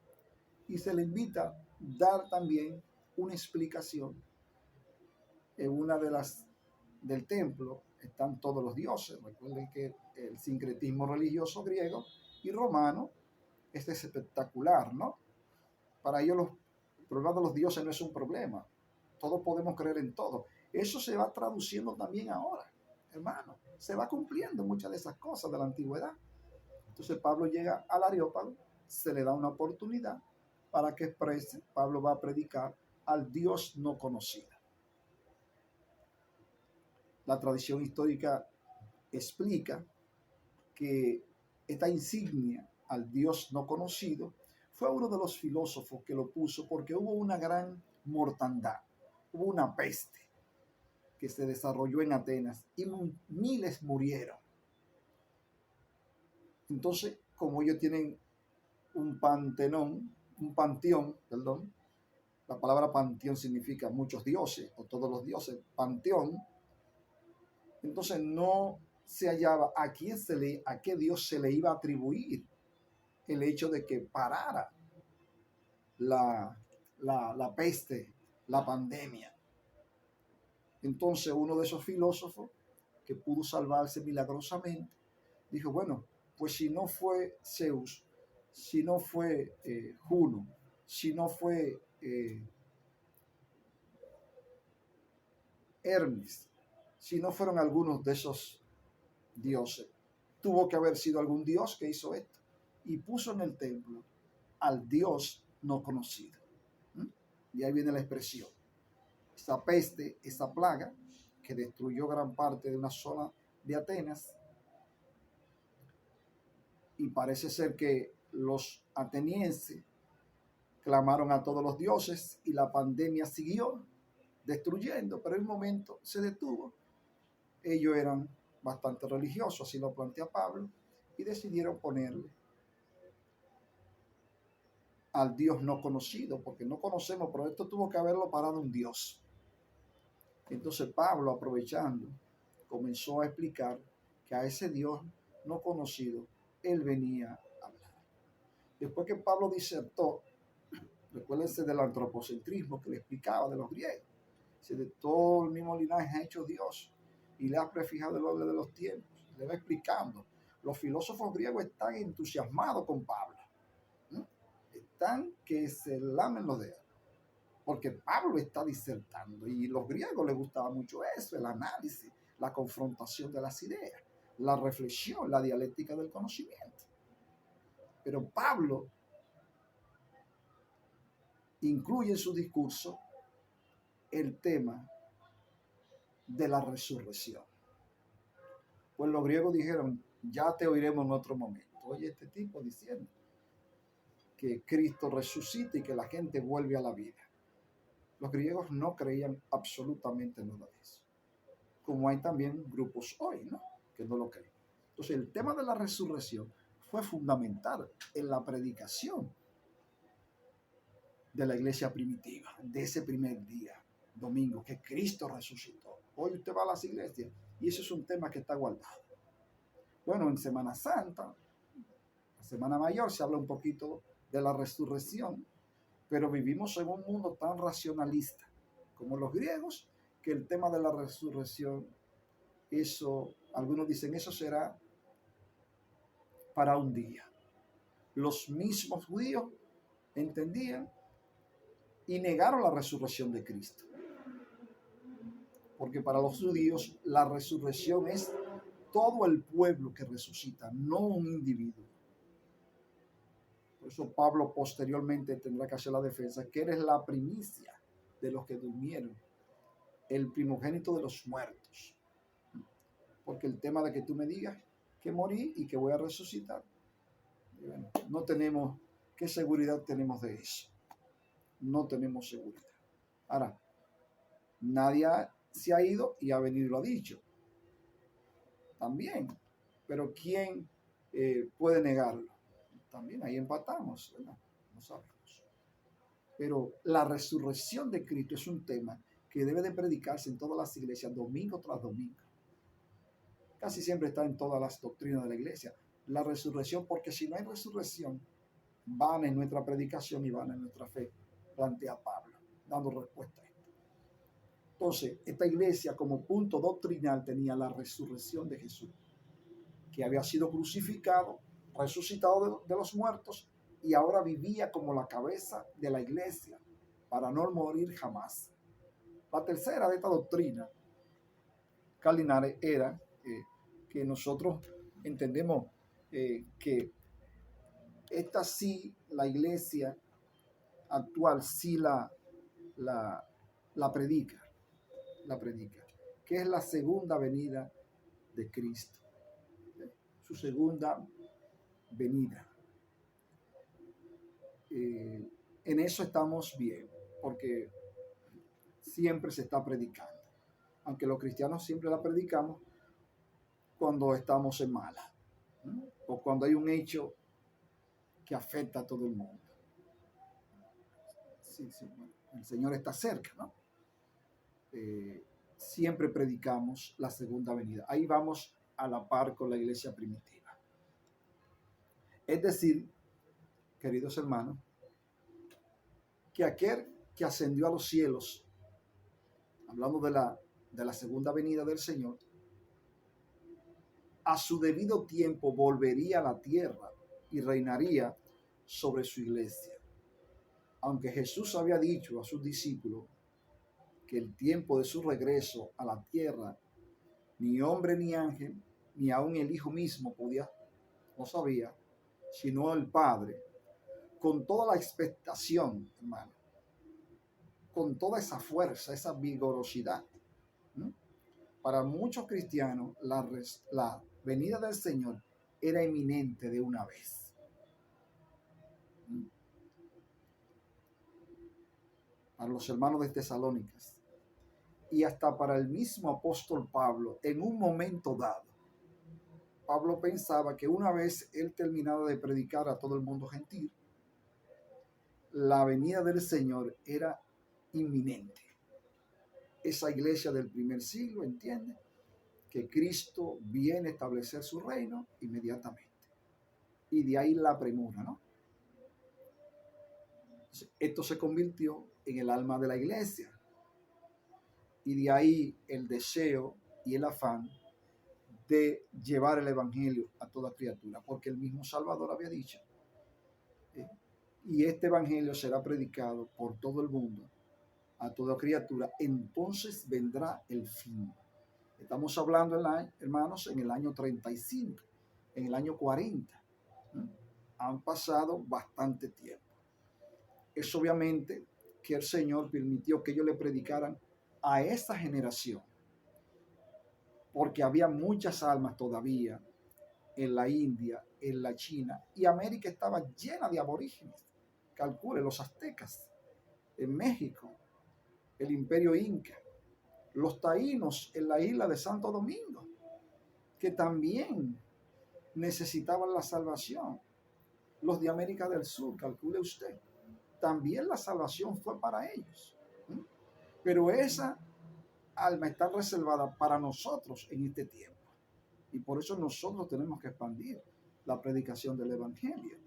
y se le invita a dar también una explicación. En una de las del templo están todos los dioses. Recuerden que el sincretismo religioso griego y romano es espectacular, ¿no? Para ellos el problema de los dioses no es un problema. Todos podemos creer en todo. Eso se va traduciendo también ahora, hermano. Se va cumpliendo muchas de esas cosas de la antigüedad. Entonces Pablo llega al Areópago, se le da una oportunidad para que exprese. Pablo va a predicar al Dios no conocido. La tradición histórica explica que esta insignia al Dios no conocido fue uno de los filósofos que lo puso porque hubo una gran mortandad, hubo una peste que se desarrolló en Atenas y miles murieron. Entonces, como ellos tienen un panteón, perdón, la palabra panteón significa muchos dioses o todos los dioses, panteón, entonces no se hallaba a qué Dios se le iba a atribuir el hecho de que parara la peste, la pandemia. Entonces uno de esos filósofos que pudo salvarse milagrosamente dijo, bueno, pues si no fue Zeus, si no fue Juno, si no fue Hermes, si no fueron algunos de esos dioses, tuvo que haber sido algún dios que hizo esto y puso en el templo al Dios no conocido. Y ahí viene la expresión. Esa peste, esa plaga que destruyó gran parte de una zona de Atenas, y parece ser que los atenienses clamaron a todos los dioses y la pandemia siguió destruyendo, pero en un momento se detuvo. Ellos eran bastante religiosos, así lo plantea Pablo, y decidieron ponerle al Dios no conocido, porque no conocemos, pero esto tuvo que haberlo parado un Dios. Entonces Pablo, aprovechando, comenzó a explicar que a ese Dios no conocido, él venía a hablar. Después que Pablo disertó, recuérdense del antropocentrismo que le explicaba de los griegos, de todo el mismo linaje ha hecho Dios y le ha prefijado el orden de los tiempos. Le va explicando. Los filósofos griegos están entusiasmados con Pablo. Están que se lamen los dedos. Porque Pablo está disertando y los griegos les gustaba mucho eso, el análisis, la confrontación de las ideas, la reflexión, la dialéctica del conocimiento. Pero Pablo incluye en su discurso el tema de la resurrección. Pues los griegos dijeron, ya te oiremos en otro momento. Oye, este tipo diciendo que Cristo resucita y que la gente vuelve a la vida. Los griegos no creían absolutamente nada de eso. Como hay también grupos hoy, ¿no?, que no lo creen. Entonces, el tema de la resurrección fue fundamental en la predicación de la iglesia primitiva, de ese primer día, domingo, que Cristo resucitó. Hoy usted va a las iglesias y eso es un tema que está guardado. Bueno, en Semana Santa, la Semana Mayor, se habla un poquito de la resurrección, pero vivimos en un mundo tan racionalista como los griegos, que el tema de la resurrección, eso, algunos dicen, eso será para un día. Los mismos judíos entendían y negaron la resurrección de Cristo. Porque para los judíos la resurrección es todo el pueblo que resucita, no un individuo. Por eso Pablo posteriormente tendrá que hacer la defensa, que eres la primicia de los que durmieron, el primogénito de los muertos. porque el tema de que tú me digas que morí y que voy a resucitar, y bueno, no tenemos, ¿qué seguridad tenemos de eso? No tenemos seguridad. Ahora, nadie se ha ido y ha venido y lo ha dicho. También. Pero ¿quién puede negarlo? También ahí empatamos, ¿verdad? No sabemos. Pero la resurrección de Cristo es un tema que debe de predicarse en todas las iglesias, domingo tras domingo. Casi siempre está en todas las doctrinas de la iglesia. La resurrección, porque si no hay resurrección, vana es nuestra predicación y vana es nuestra fe, plantea Pablo, dando respuesta a esto. Entonces, esta iglesia como punto doctrinal tenía la resurrección de Jesús, que había sido crucificado, resucitado de los muertos y ahora vivía como la cabeza de la iglesia para no morir jamás. La tercera de esta doctrina cardinal era que nosotros entendemos que esta sí, la iglesia actual sí la predica, que es la segunda venida de Cristo, su segunda venida. En eso estamos bien, porque siempre se está predicando, aunque los cristianos siempre la predicamos cuando estamos en mala, ¿no? O cuando hay un hecho que afecta a todo el mundo. Sí, bueno, el Señor está cerca, ¿no? Siempre predicamos la segunda venida. Ahí vamos a la par con la iglesia primitiva. Es decir, queridos hermanos, que aquel que ascendió a los cielos, hablando de la segunda venida del Señor, a su debido tiempo volvería a la tierra y reinaría sobre su iglesia. Aunque Jesús había dicho a sus discípulos que el tiempo de su regreso a la tierra, ni hombre ni ángel, ni aun el Hijo mismo no sabía, sino el Padre, con toda la expectación, hermano, con toda esa fuerza, esa vigorosidad. Para muchos cristianos, la venida del Señor era inminente de una vez. Para los hermanos de Tesalónicas y hasta para el mismo apóstol Pablo, en un momento dado, Pablo pensaba que una vez él terminado de predicar a todo el mundo gentil, la venida del Señor era inminente. Esa iglesia del primer siglo entiende que Cristo viene a establecer su reino inmediatamente. Y de ahí la premura, ¿no? Esto se convirtió en el alma de la iglesia. Y de ahí el deseo y el afán de llevar el evangelio a toda criatura, porque el mismo Salvador había dicho, y este evangelio será predicado por todo el mundo, a toda criatura, entonces vendrá el fin. Estamos hablando, hermanos, en el año 35, en el año 40. Han pasado bastante tiempo. Es obviamente que el Señor permitió que ellos le predicaran a esa generación, porque había muchas almas todavía en la India, en la China, y América estaba llena de aborígenes. Calcule, los aztecas, en México, el imperio inca, los taínos en la isla de Santo Domingo, que también necesitaban la salvación. Los de América del Sur, calcule usted, también la salvación fue para ellos. Pero esa alma está reservada para nosotros en este tiempo. Y por eso nosotros tenemos que expandir la predicación del evangelio.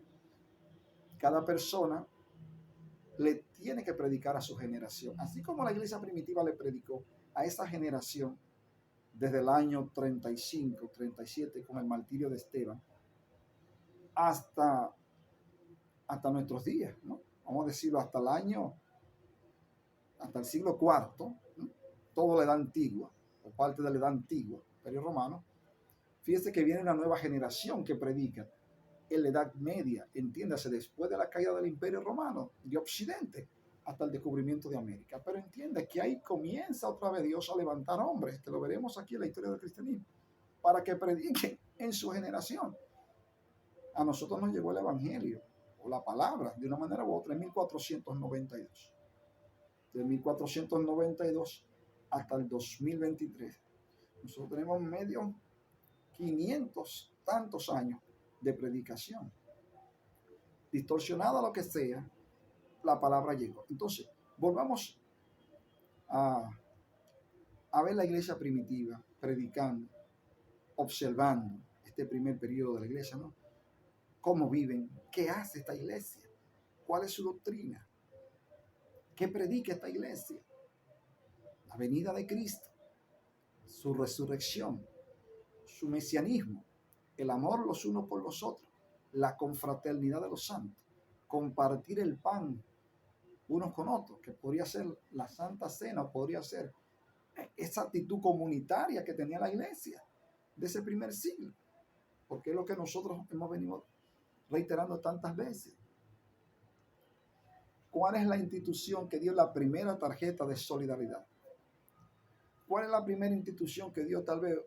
Cada persona le tiene que predicar a su generación. Así como la iglesia primitiva le predicó a esa generación desde el año 35, 37 con el martirio de Esteban hasta nuestros días, ¿no? Vamos a decirlo hasta el siglo IV, ¿no? Todo la edad antigua, o parte de la edad antigua, Imperio Romano. Fíjese que viene una nueva generación que predica en la Edad Media, entiéndase, después de la caída del Imperio Romano, de Occidente, hasta el descubrimiento de América. Pero entiende que ahí comienza otra vez Dios a levantar hombres, que lo veremos aquí en la historia del cristianismo. para que prediquen en su generación. A nosotros nos llegó el Evangelio o la palabra de una manera u otra en 1492. De 1492 hasta el 2023. Nosotros tenemos medio 500 tantos años de predicación. Distorsionada lo que sea, la palabra llegó. Entonces, volvamos a ver la iglesia primitiva predicando, observando este primer periodo de la iglesia, ¿no? Cómo viven, qué hace esta iglesia, cuál es su doctrina, qué predica esta iglesia, la venida de Cristo, su resurrección, su mesianismo, el amor los unos por los otros, la confraternidad de los santos, compartir el pan unos con otros, que podría ser la Santa Cena, podría ser esa actitud comunitaria que tenía la iglesia de ese primer siglo, porque es lo que nosotros hemos venido reiterando tantas veces. ¿Cuál es la institución que dio la primera tarjeta de solidaridad? ¿Cuál es la primera institución que dio tal vez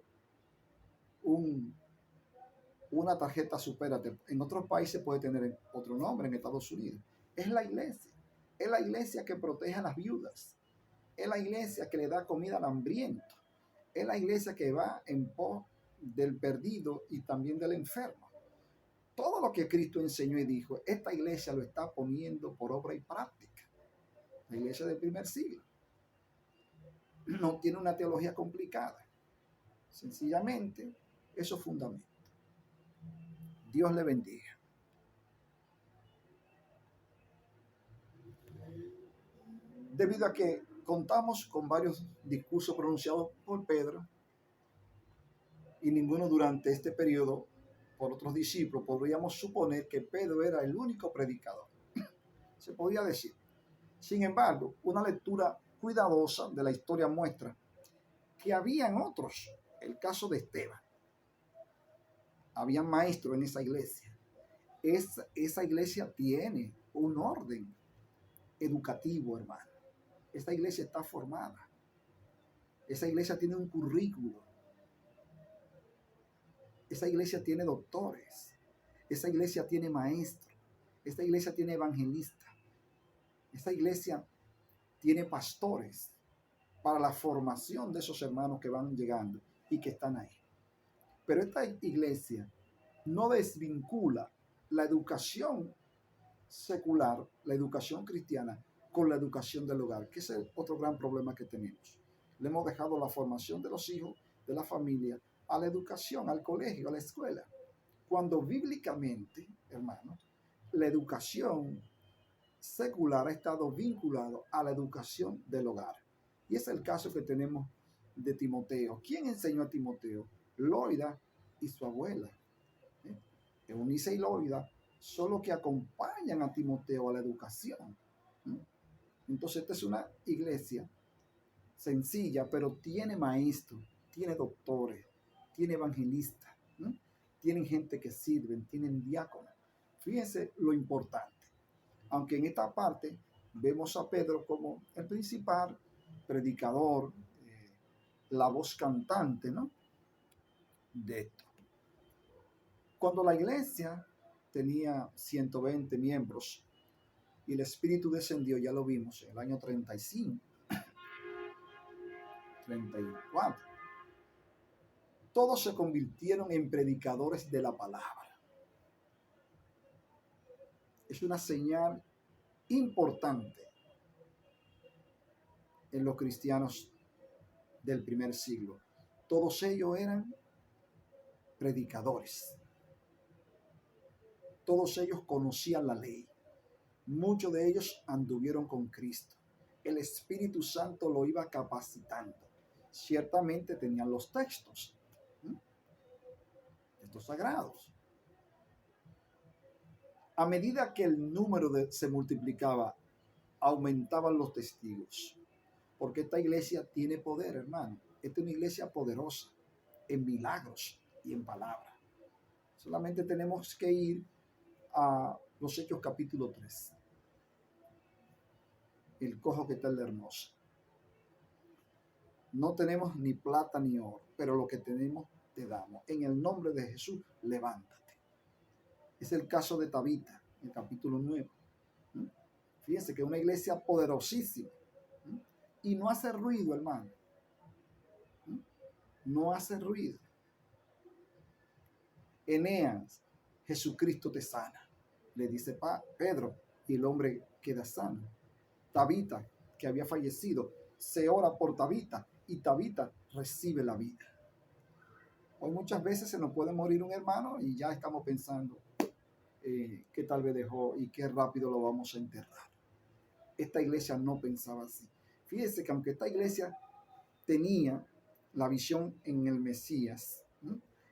una tarjeta Supérate? En otros países puede tener otro nombre, en Estados Unidos. Es la iglesia. Es la iglesia que protege a las viudas. Es la iglesia que le da comida al hambriento. Es la iglesia que va en pos del perdido y también del enfermo. Todo lo que Cristo enseñó y dijo, esta iglesia lo está poniendo por obra y práctica. La iglesia del primer siglo no tiene una teología complicada. Sencillamente, esos fundamentos. Dios le bendiga. Debido a que contamos con varios discursos pronunciados por Pedro y ninguno durante este periodo por otros discípulos, podríamos suponer que Pedro era el único predicador. Se podía decir. Sin embargo, una lectura cuidadosa de la historia muestra que habían otros. El caso de Esteban. Había maestros en esa iglesia. Esa iglesia tiene un orden educativo, hermano. Esa iglesia está formada. Esa iglesia tiene un currículo. Esa iglesia tiene doctores. Esa iglesia tiene maestros. Esa iglesia tiene evangelistas. Esa iglesia tiene pastores para la formación de esos hermanos que van llegando y que están ahí. Pero esta iglesia no desvincula la educación secular, la educación cristiana, con la educación del hogar, que es el otro gran problema que tenemos. Le hemos dejado la formación de los hijos, de la familia, a la educación, al colegio, a la escuela. Cuando bíblicamente, hermanos, la educación secular ha estado vinculado a la educación del hogar. Y es el caso que tenemos de Timoteo. ¿Quién enseñó a Timoteo? Loida y su abuela. Eunice y Loida son los que acompañan a Timoteo a la educación. Entonces, esta es una iglesia sencilla, pero tiene maestros, tiene doctores, tiene evangelistas, tienen gente que sirven, tienen diáconos. Fíjense lo importante. Aunque en esta parte vemos a Pedro como el principal predicador, la voz cantante, ¿no? De esto. Cuando la iglesia tenía 120 miembros y el Espíritu descendió, ya lo vimos, en el año 35, 34, todos se convirtieron en predicadores de la palabra. Es una señal importante en los cristianos del primer siglo. Todos ellos eran predicadores. Todos ellos conocían la ley. Muchos de ellos anduvieron con Cristo. El Espíritu Santo lo iba capacitando. Ciertamente tenían los textos sagrados. A medida que el número se multiplicaba, aumentaban los testigos. Porque esta iglesia tiene poder, hermano. Esta es una iglesia poderosa en milagros y en palabra. Solamente tenemos que ir a los Hechos capítulo 3. El cojo que está en la hermosa. No tenemos ni plata ni oro, pero lo que tenemos te damos. En el nombre de Jesús, levántate. Es el caso de Tabita, en el capítulo 9. Fíjense que es una iglesia poderosísima. Y no hace ruido, hermano. No hace ruido. Eneas, Jesucristo te sana, le dice Pedro, y el hombre queda sano. Tabita, que había fallecido, se ora por Tabita y Tabita recibe la vida. Hoy muchas veces se nos puede morir un hermano y ya estamos pensando que tal vez dejó y qué rápido lo vamos a enterrar. Esta iglesia no pensaba así. Fíjense que aunque esta iglesia tenía la visión en el Mesías,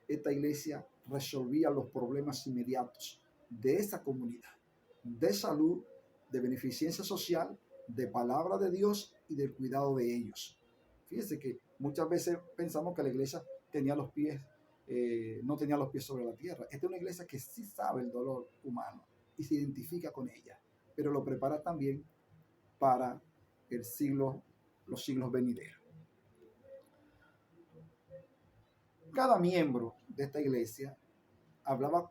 esta iglesia resolvía los problemas inmediatos de esa comunidad, de salud, de beneficencia social, de palabra de Dios y del cuidado de ellos. Fíjense que muchas veces pensamos que la iglesia tenía los pies, no tenía los pies sobre la tierra. Esta es una iglesia que sí sabe el dolor humano y se identifica con ella, pero lo prepara también para los siglos venideros. Cada miembro de esta iglesia hablaba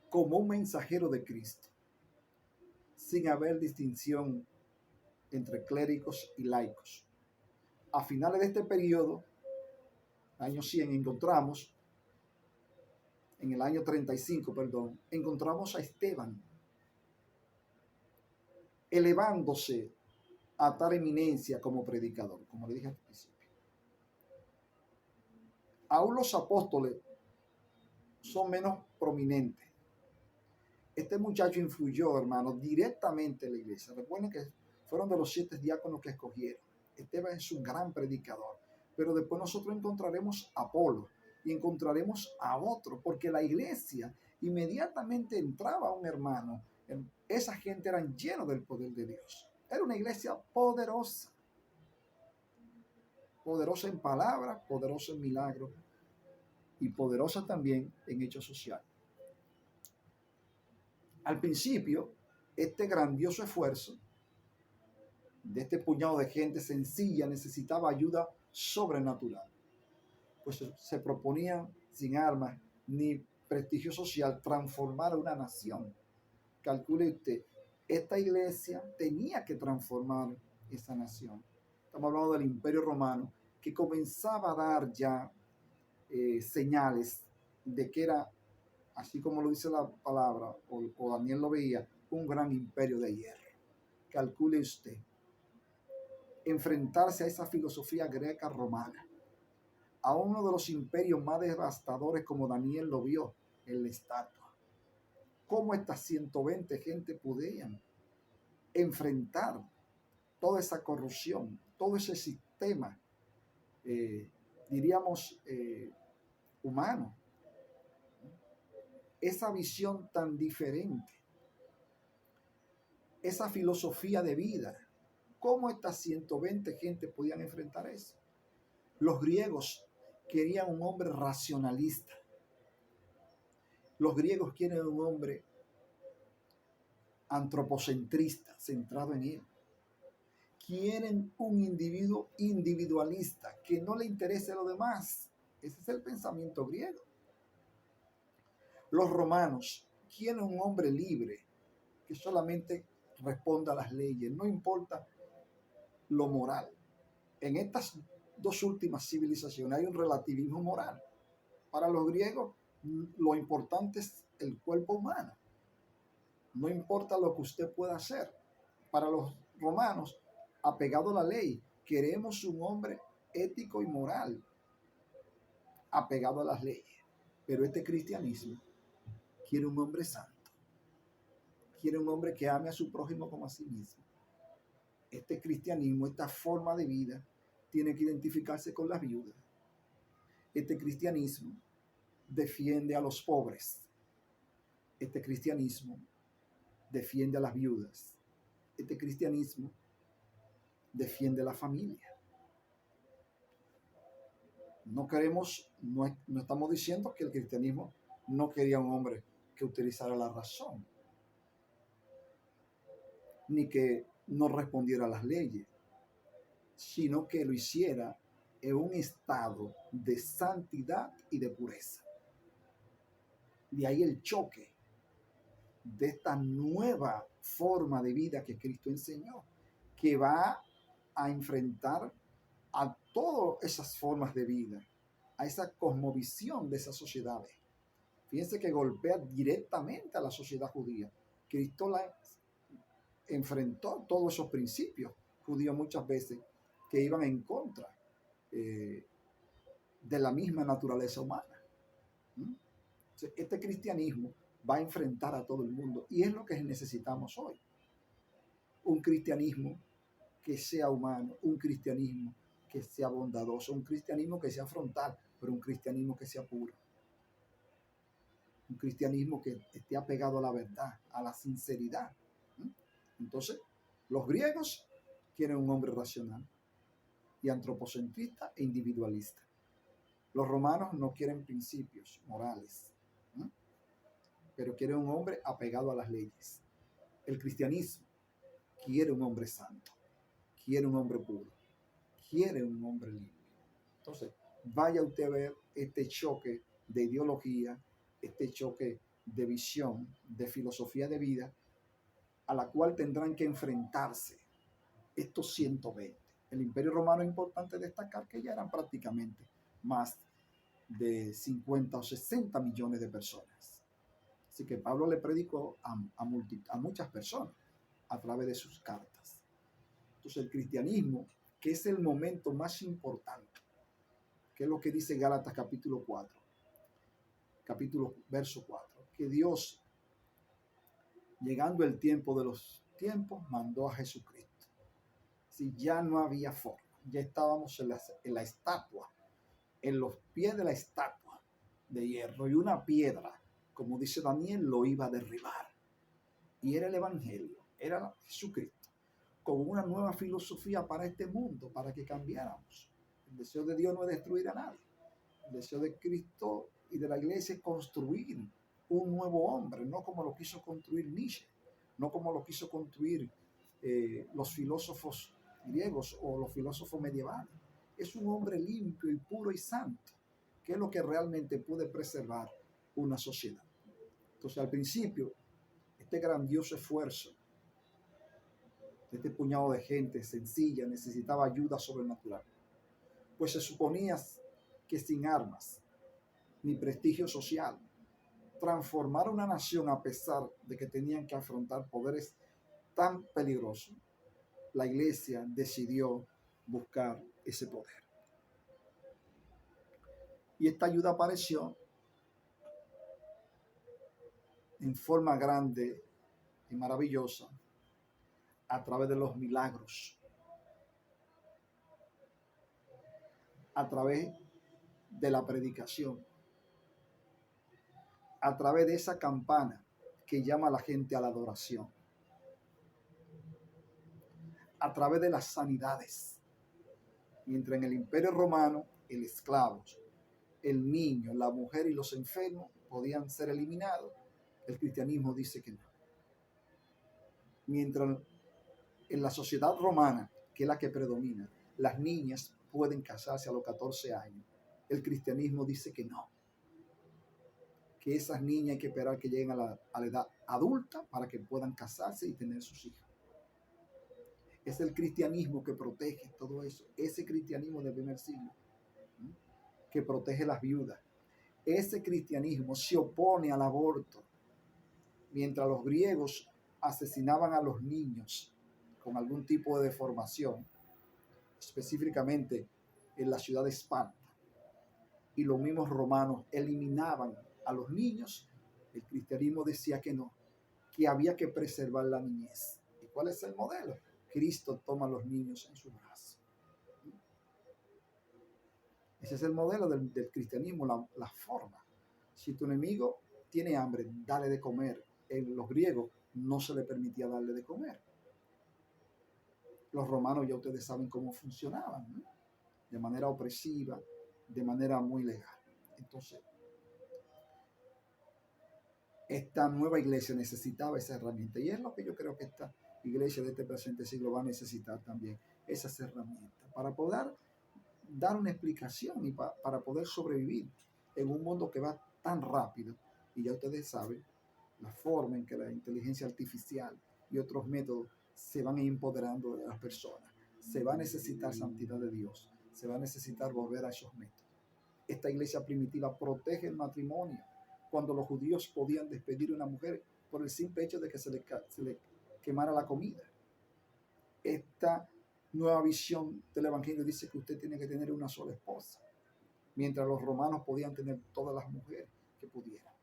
como un mensajero de Cristo, sin haber distinción entre clérigos y laicos. A finales de este periodo, año 100, en el año 35, encontramos a Esteban elevándose a tal eminencia como predicador, como le dije al principio. Aún los apóstoles son menos prominentes. Este muchacho influyó, hermanos, directamente en la iglesia. Recuerden que fueron de los 7 diáconos que escogieron. Esteban es un gran predicador. Pero después nosotros encontraremos a Apolo y encontraremos a otro, porque la iglesia inmediatamente entraba un hermano. Esa gente eran llenos del poder de Dios. Era una iglesia poderosa. Poderosa en palabras, poderosa en milagros y poderosa también en hechos sociales. Al principio, este grandioso esfuerzo de este puñado de gente sencilla necesitaba ayuda sobrenatural, pues se proponían sin armas ni prestigio social transformar a una nación. Calcule usted, esta iglesia tenía que transformar esa nación. Estamos hablando del Imperio Romano, que comenzaba a dar ya señales de que era, así como lo dice la palabra, o Daniel lo veía, un gran imperio de hierro. Calcule usted, enfrentarse a esa filosofía greca romana, a uno de los imperios más devastadores como Daniel lo vio en la estatua. ¿Cómo estas 120 gente podían enfrentar toda esa corrupción, todo ese sistema, diríamos, humano? Esa visión tan diferente, esa filosofía de vida, ¿cómo estas 120 gente podían enfrentar eso? Los griegos querían un hombre racionalista. Los griegos quieren un hombre antropocentrista, centrado en él. Quieren un individuo individualista, que no le interese a lo demás. Ese es el pensamiento griego. Los romanos quieren un hombre libre, que solamente responda a las leyes, no importa lo moral. En estas dos últimas civilizaciones hay un relativismo moral. Para los griegos, lo importante es el cuerpo humano. No importa lo que usted pueda hacer. Para los romanos, apegado a la ley, queremos un hombre ético y moral, apegado a las leyes. Pero este cristianismo quiere un hombre santo. Quiere un hombre que ame a su prójimo como a sí mismo. Este cristianismo, esta forma de vida, tiene que identificarse con las viudas. Este cristianismo defiende a los pobres. Este cristianismo defiende a las viudas. Este cristianismo defiende a la familia. No estamos diciendo que el cristianismo no quería un hombre que utilizara la razón, ni que no respondiera a las leyes, sino que lo hiciera en un estado de santidad y de pureza. De ahí el choque de esta nueva forma de vida que Cristo enseñó, que va a enfrentar a todas esas formas de vida, a esa cosmovisión de esas sociedades. Fíjense que golpea directamente a la sociedad judía. Cristo la enfrentó todos esos principios judíos muchas veces que iban en contra de la misma naturaleza humana. Este cristianismo va a enfrentar a todo el mundo y es lo que necesitamos hoy. Un cristianismo que sea humano, un cristianismo que sea bondadoso, un cristianismo que sea frontal, pero un cristianismo que sea puro. Un cristianismo que esté apegado a la verdad, a la sinceridad. Entonces, los griegos quieren un hombre racional y antropocentrista e individualista. Los romanos no quieren principios morales, pero quieren un hombre apegado a las leyes. El cristianismo quiere un hombre santo, quiere un hombre puro, quiere un hombre limpio. Entonces, vaya usted a ver este choque de ideología, este choque de visión, de filosofía de vida, a la cual tendrán que enfrentarse estos 120. El Imperio Romano es importante destacar que ya eran prácticamente más de 50 o 60 millones de personas. Así que Pablo le predicó a muchas personas a través de sus cartas. Entonces el cristianismo, que es el momento más importante, que es lo que dice Gálatas capítulo 4, verso 4, que Dios, llegando el tiempo de los tiempos, mandó a Jesucristo. Si ya no había forma, ya estábamos en la estatua, en los pies de la estatua de hierro, y una piedra, como dice Daniel, lo iba a derribar. Y era el Evangelio, era Jesucristo, con una nueva filosofía para este mundo, para que cambiáramos. El deseo de Dios no es destruir a nadie. El deseo de Cristo y de la iglesia es construir un nuevo hombre, no como lo quiso construir Nietzsche, no como lo quiso construir los filósofos griegos o los filósofos medievales. Es un hombre limpio y puro y santo, que es lo que realmente puede preservar una sociedad. Entonces, al principio, este grandioso esfuerzo de este puñado de gente sencilla necesitaba ayuda sobrenatural, pues se suponía que sin armas ni prestigio social, transformar una nación a pesar de que tenían que afrontar poderes tan peligrosos, la iglesia decidió buscar ese poder. Y esta ayuda apareció en forma grande y maravillosa a través de los milagros, a través de la predicación, a través de esa campana que llama a la gente a la adoración, a través de las sanidades. Mientras en el Imperio Romano, el esclavo, el niño, la mujer y los enfermos podían ser eliminados, el cristianismo dice que no. Mientras en la sociedad romana, que es la que predomina, las niñas pueden casarse a los 14 años, el cristianismo dice que no. Que esas niñas hay que esperar que lleguen a la edad adulta para que puedan casarse y tener sus hijos. Es el cristianismo que protege todo eso. Ese cristianismo del primer siglo, que protege las viudas. Ese cristianismo se opone al aborto. Mientras los griegos asesinaban a los niños con algún tipo de deformación, específicamente en la ciudad de Esparta, y los mismos romanos eliminaban a los niños, el cristianismo decía que no, que había que preservar la niñez. ¿Y cuál es el modelo? Cristo toma a los niños en su brazo. Ese es el modelo del cristianismo, la forma. Si tu enemigo tiene hambre, dale de comer. En los griegos no se le permitía darle de comer. Los romanos ya ustedes saben cómo funcionaban, ¿no? De manera opresiva, de manera muy legal. Entonces, esta nueva iglesia necesitaba esa herramienta, y es lo que yo creo que esta iglesia de este presente siglo va a necesitar también, esas herramientas para poder dar una explicación y para poder sobrevivir en un mundo que va tan rápido. Y ya ustedes saben la forma en que la inteligencia artificial y otros métodos se van empoderando de las personas. Se va a necesitar santidad de Dios, se va a necesitar volver a esos métodos. Esta iglesia primitiva protege el matrimonio. Cuando los judíos podían despedir a una mujer por el simple hecho de que se le quemara la comida. Esta nueva visión del evangelio dice que usted tiene que tener una sola esposa, mientras los romanos podían tener todas las mujeres que pudieran.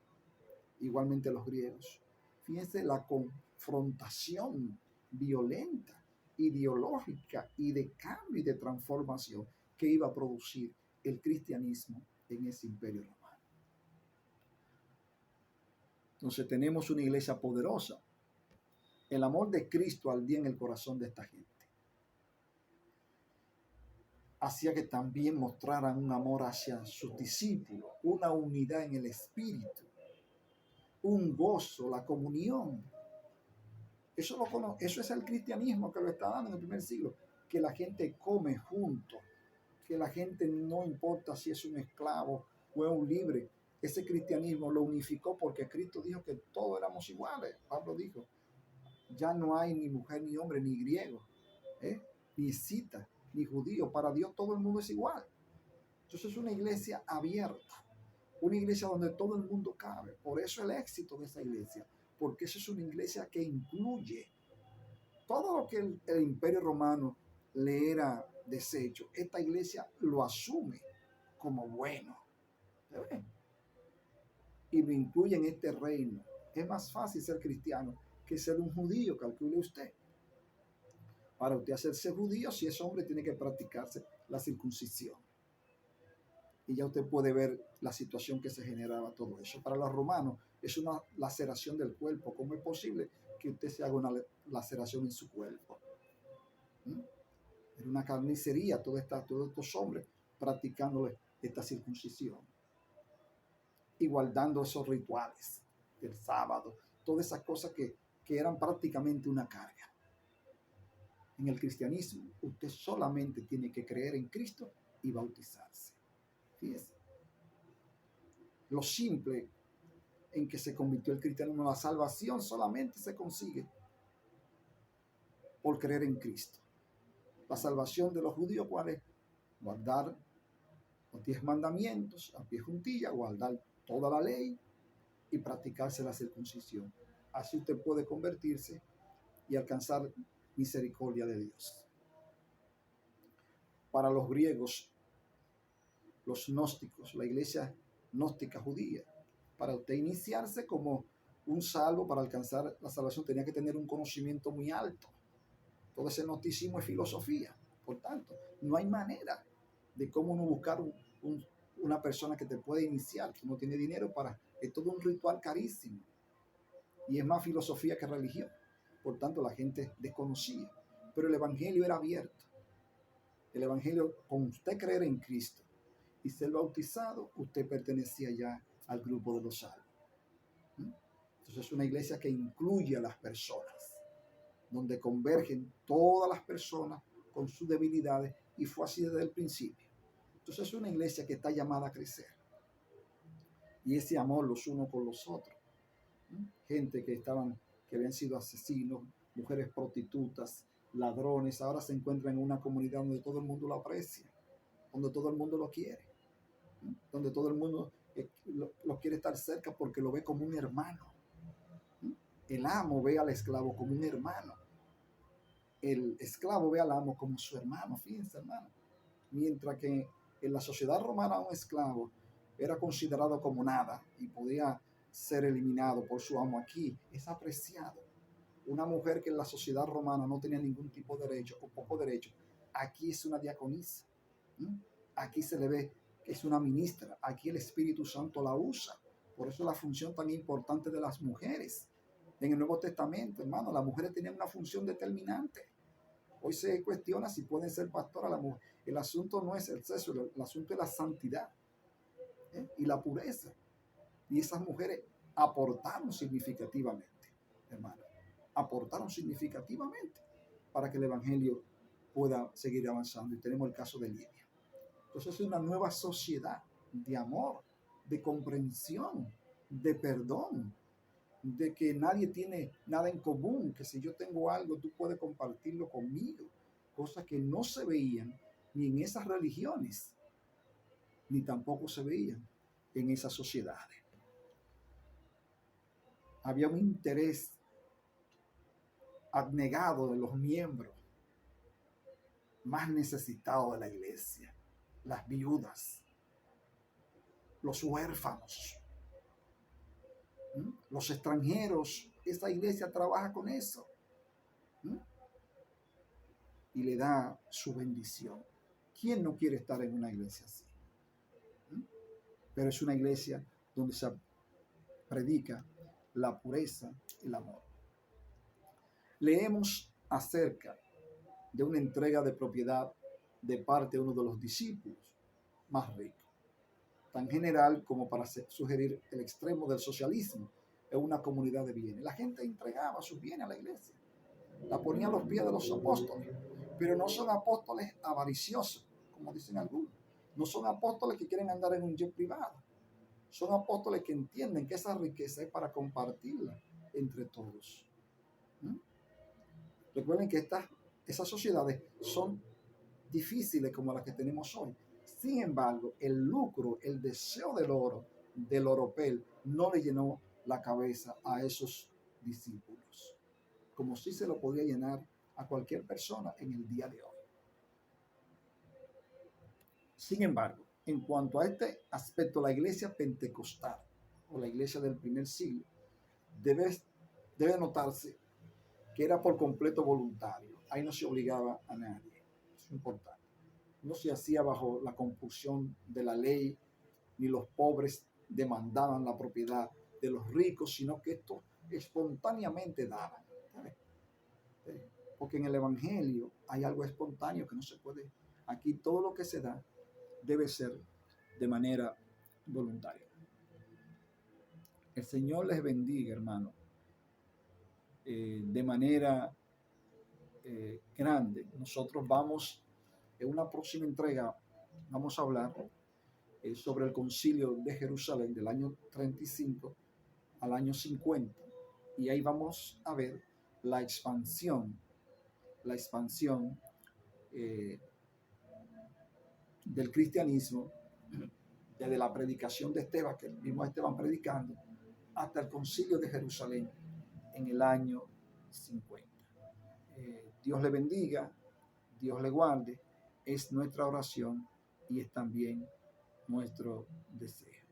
Igualmente los griegos. Fíjense la confrontación violenta, ideológica y de cambio y de transformación que iba a producir el cristianismo en ese imperio romano. Entonces tenemos una iglesia poderosa. El amor de Cristo ardía en el corazón de esta gente. Hacía que también mostraran un amor hacia sus discípulos, una unidad en el espíritu, un gozo, la comunión. Eso es el cristianismo que lo está dando en el primer siglo, que la gente come juntos, que la gente no importa si es un esclavo o es un libre. Ese cristianismo lo unificó porque Cristo dijo que todos éramos iguales. Pablo dijo, ya no hay ni mujer, ni hombre, ni griego, ni escita, ni judío. Para Dios todo el mundo es igual. Entonces es una iglesia abierta, una iglesia donde todo el mundo cabe. Por eso el éxito de esa iglesia, porque eso es una iglesia que incluye todo lo que el imperio romano le era desecho. Esta iglesia lo asume como bueno. ¿Se ve? Y lo incluye en este reino. Es más fácil ser cristiano que ser un judío, calcule usted. Para usted hacerse judío, si es hombre, tiene que practicarse la circuncisión. Y ya usted puede ver la situación que se generaba todo eso. Para los romanos es una laceración del cuerpo. ¿Cómo es posible que usted se haga una laceración en su cuerpo? Era una carnicería todos estos hombres practicando esta circuncisión y guardando esos rituales del sábado, todas esas cosas que eran prácticamente una carga. En el cristianismo, usted solamente tiene que creer en Cristo y bautizarse. Fíjese. Lo simple en que se convirtió el cristianismo, la salvación solamente se consigue por creer en Cristo. La salvación de los judíos, ¿cuál es? Guardar los 10 mandamientos a pie juntilla, guardar toda la ley y practicarse la circuncisión. Así usted puede convertirse y alcanzar misericordia de Dios. Para los griegos, los gnósticos, la iglesia gnóstica judía, para usted iniciarse como un salvo, para alcanzar la salvación, tenía que tener un conocimiento muy alto. Todo ese gnosticismo es filosofía. Por tanto, no hay manera de cómo uno buscar una persona que te pueda iniciar. Tú no tienes dinero para... Es todo un ritual carísimo. Y es más filosofía que religión. Por tanto, la gente desconocía. Pero el evangelio era abierto. El evangelio, con usted creer en Cristo y ser bautizado, usted pertenecía ya al grupo de los salvos. Entonces es una iglesia que incluye a las personas, donde convergen todas las personas con sus debilidades, y fue así desde el principio. Entonces es una iglesia que está llamada a crecer. Y ese amor los unos con los otros. Gente que habían sido asesinos, mujeres prostitutas, ladrones, ahora se encuentran en una comunidad donde todo el mundo lo aprecia, donde todo el mundo lo quiere, donde todo el mundo lo quiere estar cerca porque lo ve como un hermano. El amo ve al esclavo como un hermano. El esclavo ve al amo como su hermano, fíjense, hermano. Mientras que en la sociedad romana un esclavo era considerado como nada y podía ser eliminado por su amo, aquí es apreciado. Una mujer que en la sociedad romana no tenía ningún tipo de derecho o poco derecho, aquí es una diaconisa. Aquí se le ve que es una ministra. Aquí el Espíritu Santo la usa. Por eso la función tan importante de las mujeres. En el Nuevo Testamento, hermano, las mujeres tenían una función determinante. Hoy se cuestiona si pueden ser pastoras las mujeres. El asunto no es el sexo, el asunto es la santidad y la pureza. Y esas mujeres aportaron significativamente, hermano. Aportaron significativamente para que el evangelio pueda seguir avanzando. Y tenemos el caso de Lidia. Entonces es una nueva sociedad de amor, de comprensión, de perdón, de que nadie tiene nada en común, que si yo tengo algo, tú puedes compartirlo conmigo. Cosas que no se veían ni en esas religiones, ni tampoco se veían en esas sociedades. Había un interés abnegado de los miembros más necesitados de la iglesia, las viudas, los huérfanos, los extranjeros. Esa iglesia trabaja con eso y le da su bendición. ¿Quién no quiere estar en una iglesia así? Pero es una iglesia donde se predica la pureza y el amor. Leemos acerca de una entrega de propiedad de parte de uno de los discípulos más ricos, tan general como para sugerir el extremo del socialismo en una comunidad de bienes. La gente entregaba sus bienes a la iglesia, la ponía a los pies de los apóstoles, pero no son apóstoles avariciosos, como dicen algunos. No son apóstoles que quieren andar en un jet privado. Son apóstoles que entienden que esa riqueza es para compartirla entre todos. Recuerden que esas sociedades son difíciles como las que tenemos hoy. Sin embargo, el lucro, el deseo del oropel, no le llenó la cabeza a esos discípulos, como si se lo podía llenar a cualquier persona en el día de hoy. Sin embargo, en cuanto a este aspecto, la iglesia pentecostal o la iglesia del primer siglo debe notarse que era por completo voluntario. Ahí no se obligaba a nadie. Es importante. No se hacía bajo la compulsión de la ley, ni los pobres demandaban la propiedad de los ricos, sino que estos espontáneamente daban. Porque en el Evangelio hay algo espontáneo que no se puede. Aquí todo lo que se da debe ser de manera voluntaria. El Señor les bendiga, hermano, de manera grande. Nosotros vamos, en una próxima entrega, vamos a hablar sobre el concilio de Jerusalén del año 35 al año 50. Y ahí vamos a ver la expansión del cristianismo desde la predicación de Esteban, que el mismo Esteban predicando, hasta el concilio de Jerusalén en el año 50. Dios le bendiga, Dios le guarde, es nuestra oración y es también nuestro deseo.